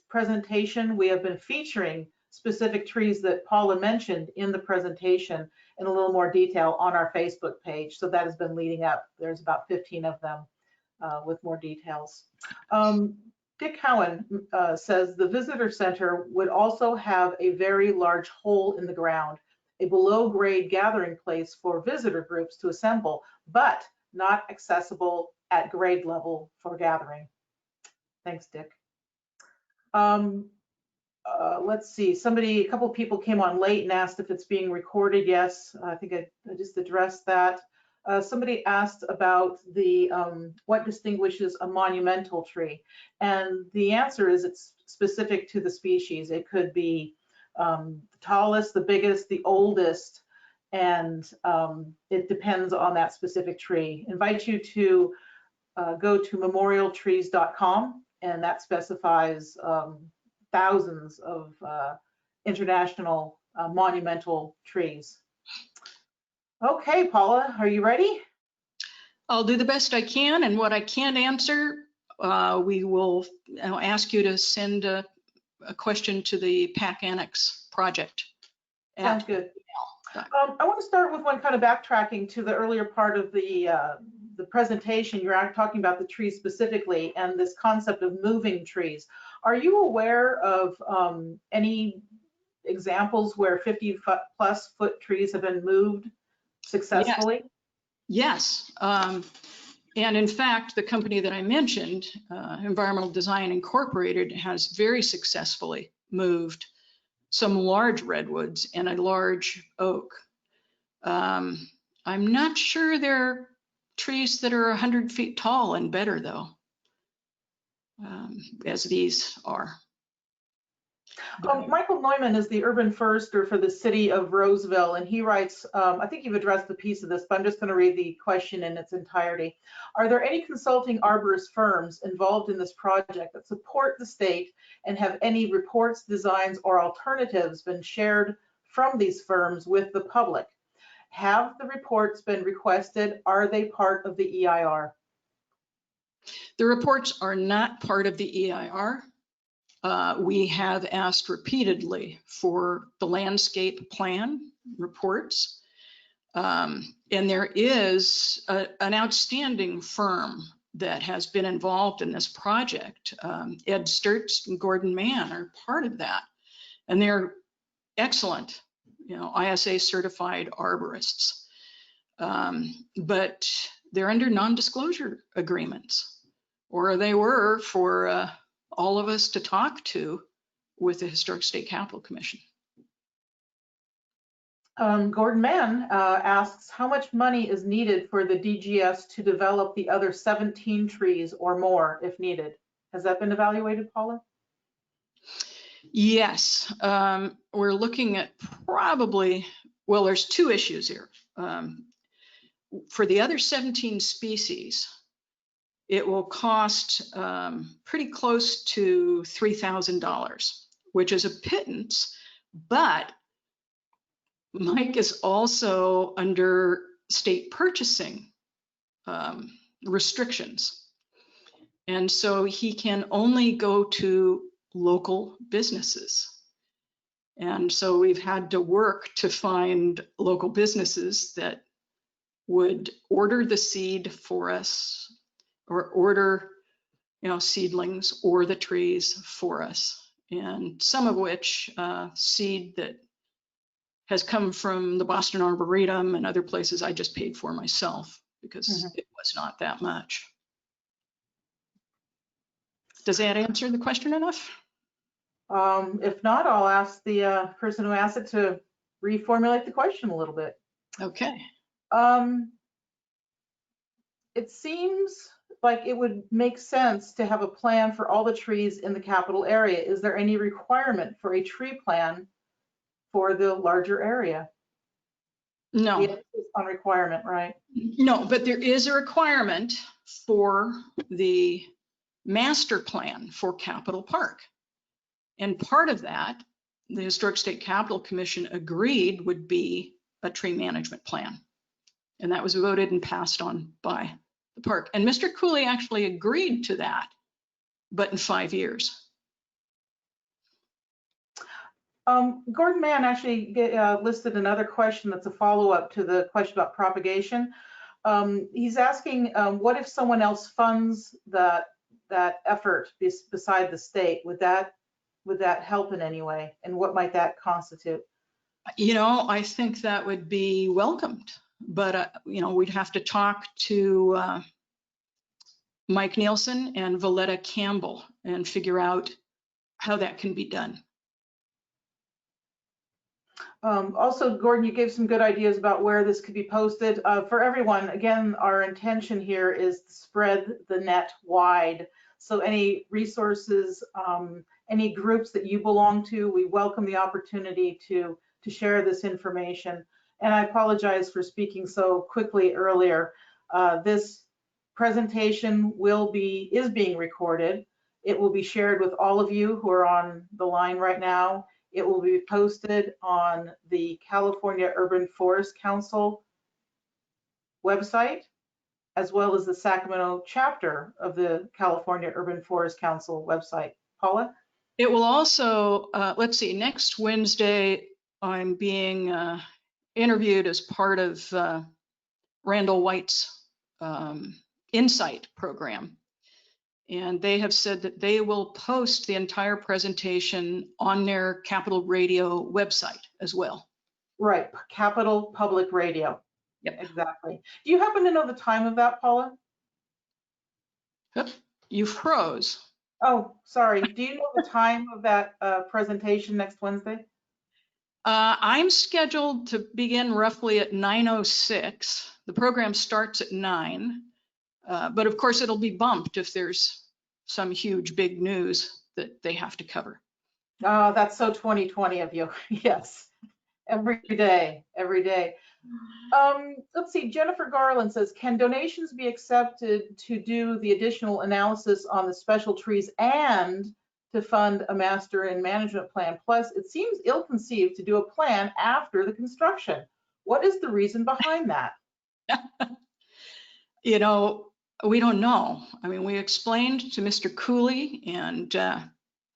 Speaker 1: presentation, we have been featuring specific trees that Paula mentioned in the presentation in a little more detail on our Facebook page. So that has been leading up. There's about 15 of them with more details. Dick Cowan says the visitor center would also have a very large hole in the ground, a below grade gathering place for visitor groups to assemble, but not accessible at grade level for gathering. Thanks, Dick. Let's see, a couple of people came on late and asked if it's being recorded. Yes, I think I just addressed that. Somebody asked about the what distinguishes a monumental tree, and the answer is it's specific to the species. It could be the tallest, the biggest, the oldest, and it depends on that specific tree. Invite you to go to memorialtrees.com, and that specifies thousands of international monumental trees. Okay, Paula, are you ready?
Speaker 2: I'll do the best I can, and what I can't answer, we will ask you to send a question to the PAC Annex Project.
Speaker 1: Sounds good. I want to start with one kind of backtracking to the earlier part of the presentation. You're talking about the trees specifically and this concept of moving trees. Are you aware of any examples where 50+ foot trees have been moved successfully?
Speaker 2: Yes. And in fact, the company that I mentioned, Environmental Design Incorporated, has very successfully moved some large redwoods and a large oak. I'm not sure they're trees that are 100 feet tall and better though, as these are.
Speaker 1: Michael Neumann is the urban forester for the city of Roseville, and he writes, I think you've addressed the piece of this, but I'm just going to read the question in its entirety. Are there any consulting arborist firms involved in this project that support the state, and have any reports, designs, or alternatives been shared from these firms with the public? Have the reports been requested? Are they part of the EIR?
Speaker 2: The reports are not part of the EIR. We have asked repeatedly for the landscape plan reports. And there is an outstanding firm that has been involved in this project. Ed Sturtz and Gordon Mann are part of that. And they're excellent, ISA certified arborists. But they're under non-disclosure agreements, or they were for all of us to talk to with the Historic State Capitol Commission.
Speaker 1: Gordon Mann asks, how much money is needed for the DGS to develop the other 17 trees or more if needed? Has that been evaluated, Paula?
Speaker 2: Yes, we're looking at probably, well, there's two issues here. For the other 17 species, it will cost pretty close to $3,000, which is a pittance, but Mike is also under state purchasing restrictions. And so he can only go to local businesses. And so we've had to work to find local businesses that would order the seed for us, or order, seedlings or the trees for us. And some of which seed that has come from the Boston Arboretum and other places I just paid for myself because it was not that much. Does that answer the question enough?
Speaker 1: If not, I'll ask the person who asked it to reformulate the question a little bit.
Speaker 2: Okay.
Speaker 1: It seems like it would make sense to have a plan for all the trees in the capital area. Is there any requirement for a tree plan for the larger area?
Speaker 2: No.
Speaker 1: It's on requirement, right?
Speaker 2: No, but there is a requirement for the master plan for Capitol Park. And part of that, the Historic State Capitol Commission agreed would be a tree management plan. And that was voted and passed on by the park. And Mr. Cooley actually agreed to that, but in 5 years.
Speaker 1: Gordon Mann actually listed another question that's a follow-up to the question about propagation. He's asking, what if someone else funds that effort beside the state? Would that help in any way? And what might that constitute?
Speaker 2: I think that would be welcomed, but we'd have to talk to Mike Nielsen and Valletta Campbell and figure out how that can be done.
Speaker 1: Also, Gordon, you gave some good ideas about where this could be posted. For everyone, again, our intention here is to spread the net wide. So any resources, any groups that you belong to, we welcome the opportunity to share this information. And I apologize for speaking so quickly earlier. This presentation is being recorded. It will be shared with all of you who are on the line right now. It will be posted on the California Urban Forest Council website, as well as the Sacramento chapter of the California Urban Forest Council website. Paula?
Speaker 2: It will also, let's see, next Wednesday, I'm being interviewed as part of Randall White's Insight program. And they have said that they will post the entire presentation on their Capitol Radio website as well.
Speaker 1: Right, Capitol Public Radio.
Speaker 2: Yep.
Speaker 1: Exactly. Do you happen to know the time of that, Paula?
Speaker 2: Yep. You froze.
Speaker 1: Oh, sorry. Do you know the time of that presentation next Wednesday?
Speaker 2: I'm scheduled to begin roughly at 9:06. The program starts at 9, but of course it'll be bumped if there's some huge big news that they have to cover.
Speaker 1: Oh, that's so 2020 of you. Yes, every day, every day. Let's see, Jennifer Garland says, can donations be accepted to do the additional analysis on the special trees and to fund a master and management plan? Plus, it seems ill-conceived to do a plan after the construction. What is the reason behind that?
Speaker 2: You know, we don't know. I mean, we explained to Mr. Cooley and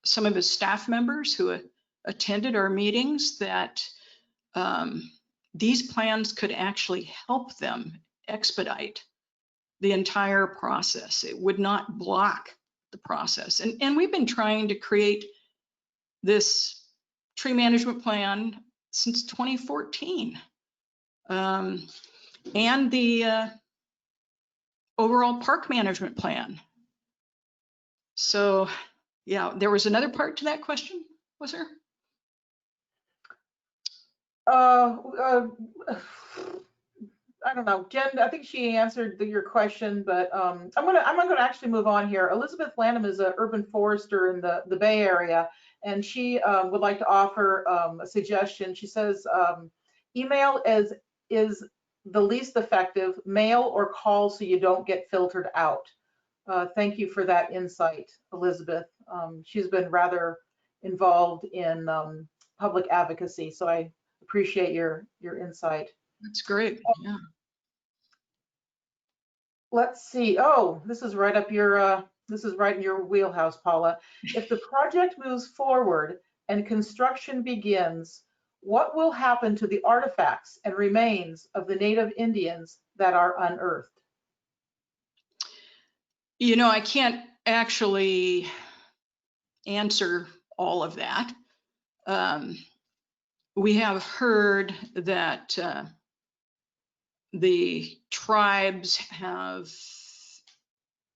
Speaker 2: some of his staff members who attended our meetings that these plans could actually help them expedite the entire process. It would not block the process. And we've been trying to create this tree management plan since 2014. And the overall park management plan. So, yeah, there was another part to that question, was there?
Speaker 1: I don't know, Jen. I think she answered your question, but I'm gonna actually move on here. Elizabeth Lanham is an urban forester in the Bay Area, and she would like to offer a suggestion. She says email is the least effective. Mail or call so you don't get filtered out. Thank you for that insight, Elizabeth. She's been rather involved in public advocacy, so I appreciate your insight.
Speaker 2: That's great. Yeah.
Speaker 1: Let's see. Oh, this is right up your this is right in your wheelhouse, Paula. If the project moves forward and construction begins, what will happen to the artifacts and remains of the Native Indians that are unearthed?
Speaker 2: You know, I can't actually answer all of that. We have heard that the tribes have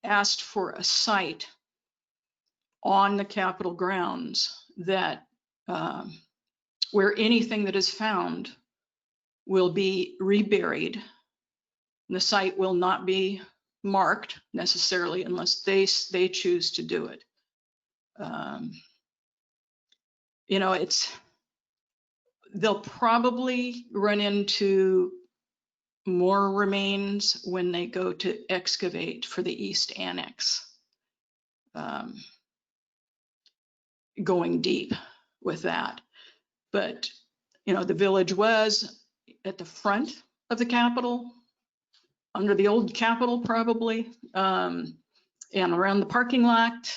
Speaker 2: asked for a site on the Capitol grounds that where anything that is found will be reburied. And the site will not be marked necessarily unless they choose to do it. You know, they'll probably run into more remains when they go to excavate for the East Annex, going deep with that. But, you know, the village was at the front of the Capitol, under the old Capitol probably, and around the parking lot.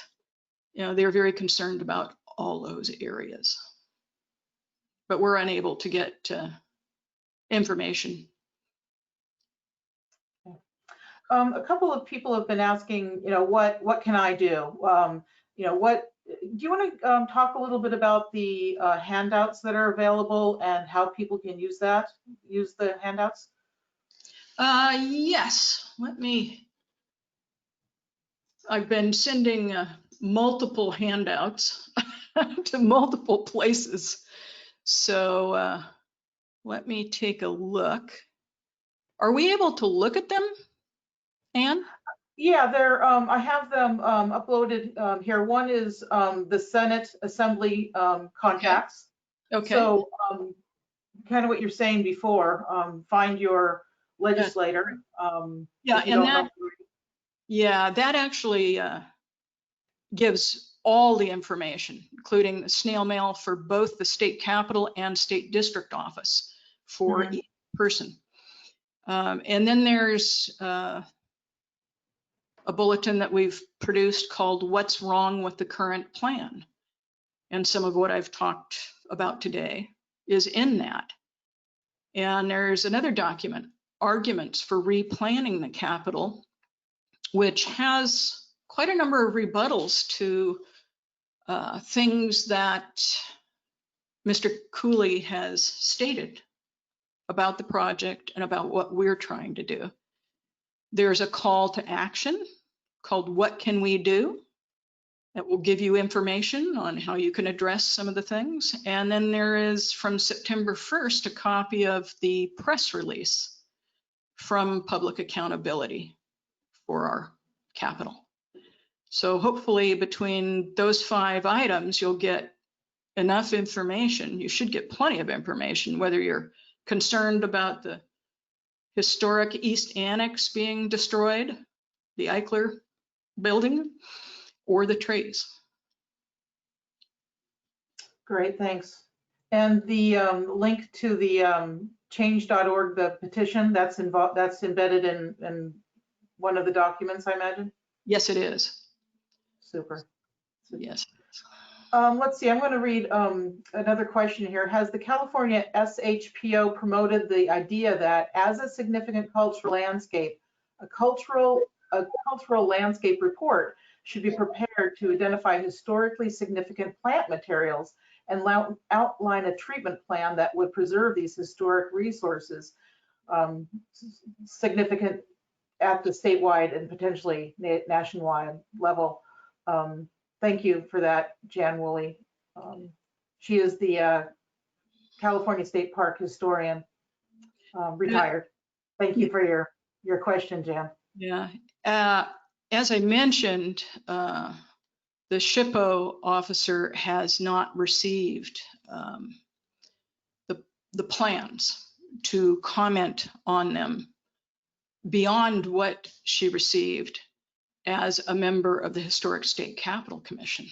Speaker 2: You know, they're very concerned about all those areas. But we're unable to get information.
Speaker 1: A couple of people have been asking, you know, what can I do? You know, do you want to talk a little bit about the handouts that are available and how people can use the handouts?
Speaker 2: Yes, I've been sending multiple handouts to multiple places. So let me take a look. Are we able to look at them, Anne?
Speaker 1: Yeah, they're. I have them uploaded here. One is the Senate Assembly contacts.
Speaker 2: Okay.
Speaker 1: So kind of what you're saying before. Find your legislator.
Speaker 2: Yeah, and that actually gives all the information, including the snail mail for both the state capitol and state district office for each person. And then there's a bulletin that we've produced called What's Wrong with the Current Plan? And some of what I've talked about today is in that. And there's another document, Arguments for Replanning the Capitol, which has quite a number of rebuttals to things that Mr. Cooley has stated about the project and about what we're trying to do. There's a call to action called What Can We Do? That will give you information on how you can address some of the things. And then there is from September 1st, a copy of the press release from Public Accountability for our Capitol. So hopefully between those 5 items, you'll get enough information. You should get plenty of information, whether you're concerned about the historic East Annex being destroyed, the Eichler building, or the trees.
Speaker 1: Great, thanks. And the link to the change.org, the petition, that's embedded in one of the documents, I imagine?
Speaker 2: Yes, it is.
Speaker 1: Super.
Speaker 2: Yes.
Speaker 1: Let's see, I'm going to read another question here. Has the California SHPO promoted the idea that as a significant cultural landscape, a cultural landscape report should be prepared to identify historically significant plant materials and outline a treatment plan that would preserve these historic resources significant at the statewide and potentially nationwide level? Thank you for that, Jan Woolley. She is the California State Park historian, retired. Thank you for your question, Jan.
Speaker 2: Yeah. As I mentioned, the SHPO officer has not received the plans to comment on them beyond what she received as a member of the Historic State Capitol Commission.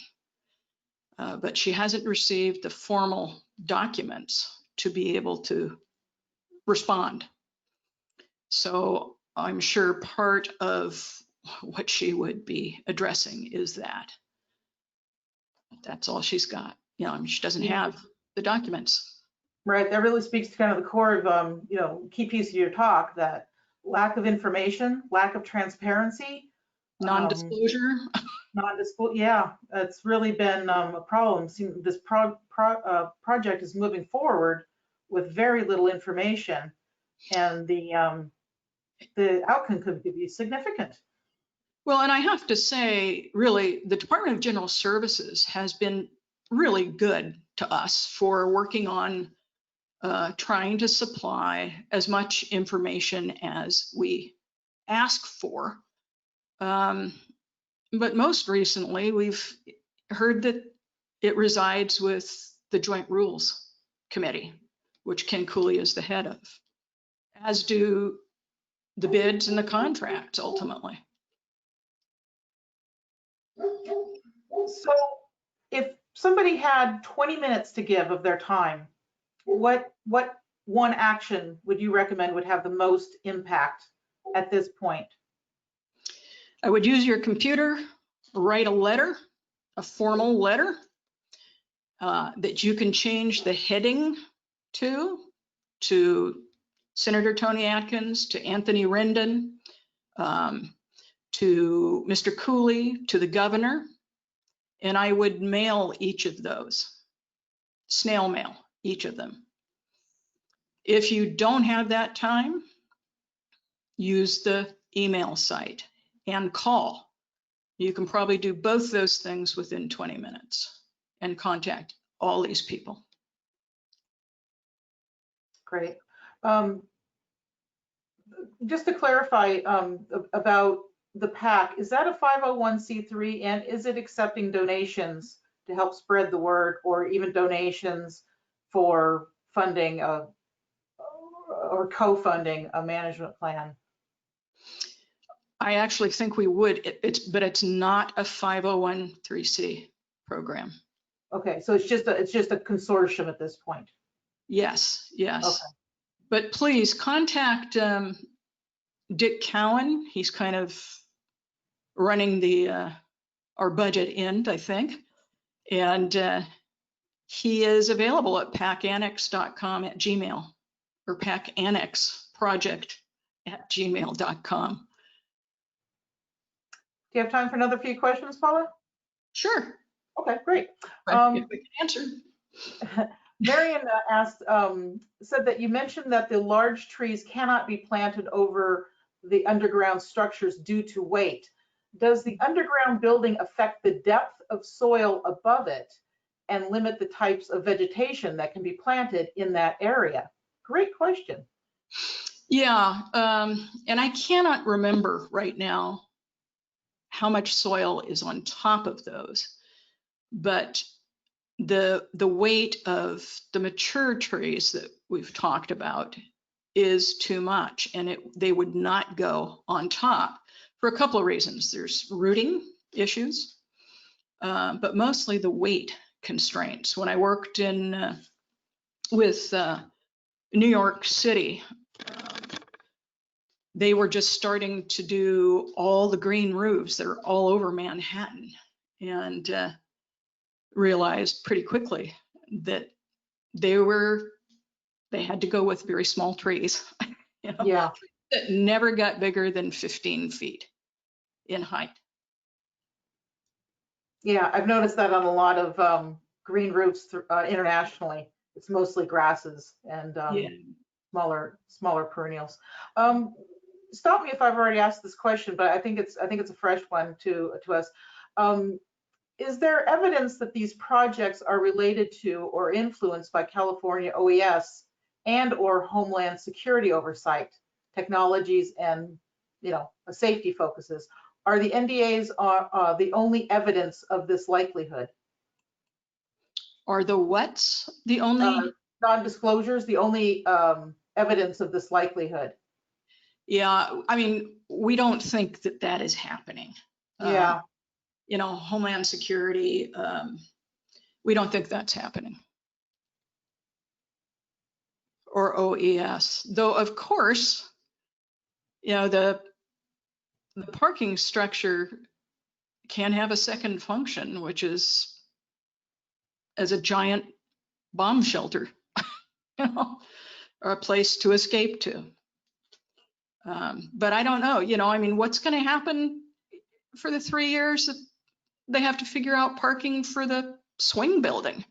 Speaker 2: But she hasn't received the formal documents to be able to respond. So I'm sure part of what she would be addressing is that. That's all she's got. You know, I mean, she doesn't have the documents.
Speaker 1: Right, that really speaks to kind of the core of, key piece of your talk, that lack of information, lack of transparency.
Speaker 2: Non-disclosure.
Speaker 1: Non-disclosure, yeah, it's really been a problem. This project is moving forward with very little information, and the outcome could be significant.
Speaker 2: Well, and I have to say, really, the Department of General Services has been really good to us for working on trying to supply as much information as we ask for. But most recently, we've heard that it resides with the Joint Rules Committee, which Ken Cooley is the head of, as do the bids and the contracts ultimately.
Speaker 1: So if somebody had 20 minutes to give of their time, what one action would you recommend would have the most impact at this point?
Speaker 2: I would use your computer, write a letter, a formal letter that you can change the heading to Senator Tony Atkins, to Anthony Rendon, to Mr. Cooley, to the governor, and I would mail each of those, snail mail each of them. If you don't have that time, use the email site and call. You can probably do both those things within 20 minutes and contact all these people.
Speaker 1: Great. Just to clarify about the PAC, is that a 501c3, and is it accepting donations to help spread the word, or even donations for funding or co-funding a management plan?
Speaker 2: I actually think we would, but it's not a 501c3 program.
Speaker 1: Okay, so it's just a consortium at this point.
Speaker 2: Yes, yes.
Speaker 1: Okay.
Speaker 2: But please contact Dick Cowan. He's kind of running the our budget end, I think, and he is available at pacannex.com@gmail. or PAC Annex Project at gmail.com.
Speaker 1: Do you have time for another few questions, Paula?
Speaker 2: Sure.
Speaker 1: Okay, great.
Speaker 2: If we can answer.
Speaker 1: Marion asked, said that you mentioned that the large trees cannot be planted over the underground structures due to weight. Does the underground building affect the depth of soil above it and limit the types of vegetation that can be planted in that area? Great question.
Speaker 2: Yeah, and I cannot remember right now how much soil is on top of those, but the weight of the mature trees that we've talked about is too much, and they would not go on top for a couple of reasons. There's rooting issues, but mostly the weight constraints. When I worked with New York City, they were just starting to do all the green roofs that are all over Manhattan, and realized pretty quickly that they had to go with very small trees, you know,
Speaker 1: Yeah.
Speaker 2: that never got bigger than 15 feet in height.
Speaker 1: Yeah, I've noticed that on a lot of green roofs internationally. It's mostly grasses and
Speaker 2: Yeah.
Speaker 1: smaller perennials. Stop me if I've already asked this question, but I think it's a fresh one to us. Is there evidence that these projects are related to or influenced by California OES and or Homeland Security oversight, technologies, and safety focuses? Are the NDAs the only evidence of this likelihood?
Speaker 2: Are the what's the only?
Speaker 1: Non-disclosures, the only evidence of this likelihood?
Speaker 2: Yeah, I mean, we don't think that that is happening.
Speaker 1: Yeah.
Speaker 2: Homeland Security, we don't think that's happening. Or OES, though, of course, the parking structure can have a second function, which is as a giant bomb shelter, or a place to escape to. But I don't know, I mean, what's going to happen for the 3 years that they have to figure out parking for the swing building?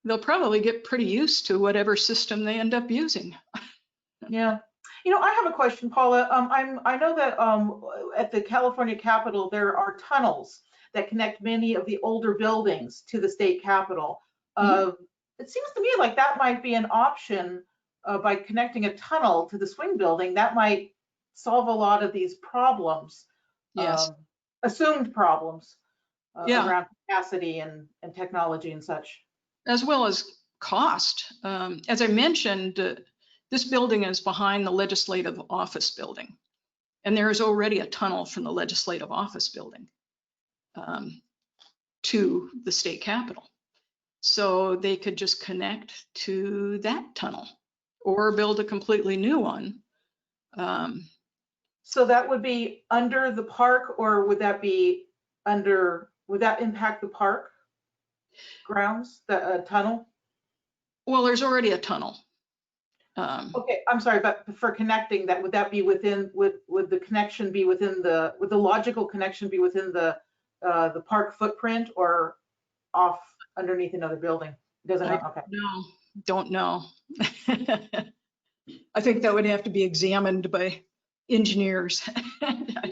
Speaker 2: They'll probably get pretty used to whatever system they end up using.
Speaker 1: Yeah. I have a question, Paula. I know that at the California Capitol, there are tunnels that connect many of the older buildings to the state Capitol. It seems to me like that might be an option by connecting a tunnel to the swing building. That might solve a lot of these problems,
Speaker 2: Yes.
Speaker 1: Assumed problems
Speaker 2: Yeah.
Speaker 1: around capacity and technology and such.
Speaker 2: As well as cost. As I mentioned, this building is behind the legislative office building, and there is already a tunnel from the legislative office building to the state capitol. So they could just connect to that tunnel or build a completely new one.
Speaker 1: So that would be under the park, or would that impact the park grounds, the tunnel?
Speaker 2: Well, there's already a tunnel.
Speaker 1: Okay, I'm sorry, but for connecting that, would that be within, would the connection be within would the logical connection be within the park footprint or off underneath another building? Doesn't know, okay.
Speaker 2: No, don't know. I think that would have to be examined by engineers.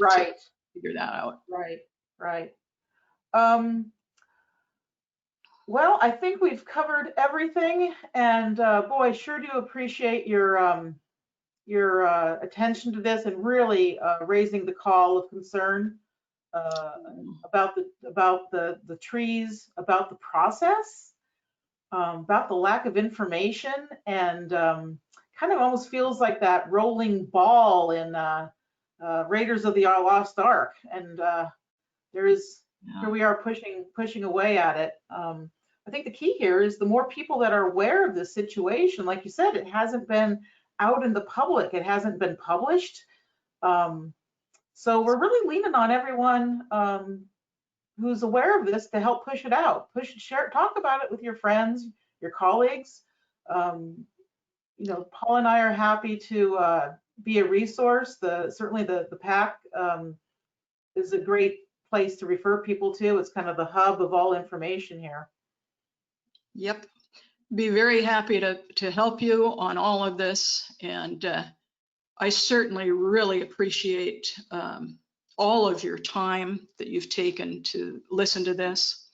Speaker 1: Right.
Speaker 2: Figure that out.
Speaker 1: Right. Well, I think we've covered everything, and boy, I sure do appreciate your attention to this and really raising the call of concern about the trees, about the process, about the lack of information, and kind of almost feels like that rolling ball in Raiders of the Lost Ark, and here we are pushing away at it. I think the key here is the more people that are aware of this situation, like you said, it hasn't been out in the public, it hasn't been published. So we're really leaning on everyone who's aware of this to help push it out, share it, talk about it with your friends, your colleagues. Paul and I are happy to be a resource. Certainly the PAC is a great place to refer people to. It's kind of the hub of all information here.
Speaker 2: Yep. Be very happy to help you on all of this. And I certainly really appreciate all of your time that you've taken to listen to this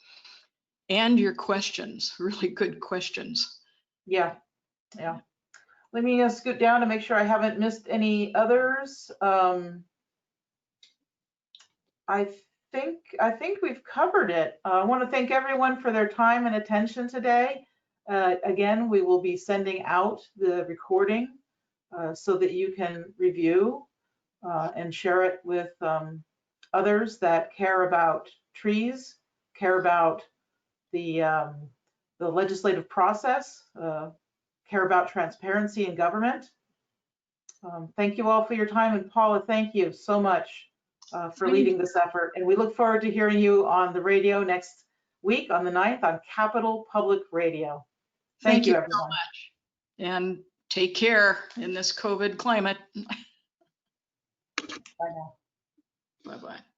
Speaker 2: and your questions, really good questions.
Speaker 1: Yeah. Let me scoot down to make sure I haven't missed any others. I think we've covered it. I want to thank everyone for their time and attention today. Again, we will be sending out the recording so that you can review and share it with others that care about trees, care about the legislative process, care about transparency in government. Thank you all for your time, and Paula, thank you so much for leading this effort. And we look forward to hearing you on the radio next week on the 9th on Capitol Public Radio. Thank you, everyone.
Speaker 2: So much. And take care in this COVID climate.
Speaker 1: Bye now.
Speaker 2: Bye-bye.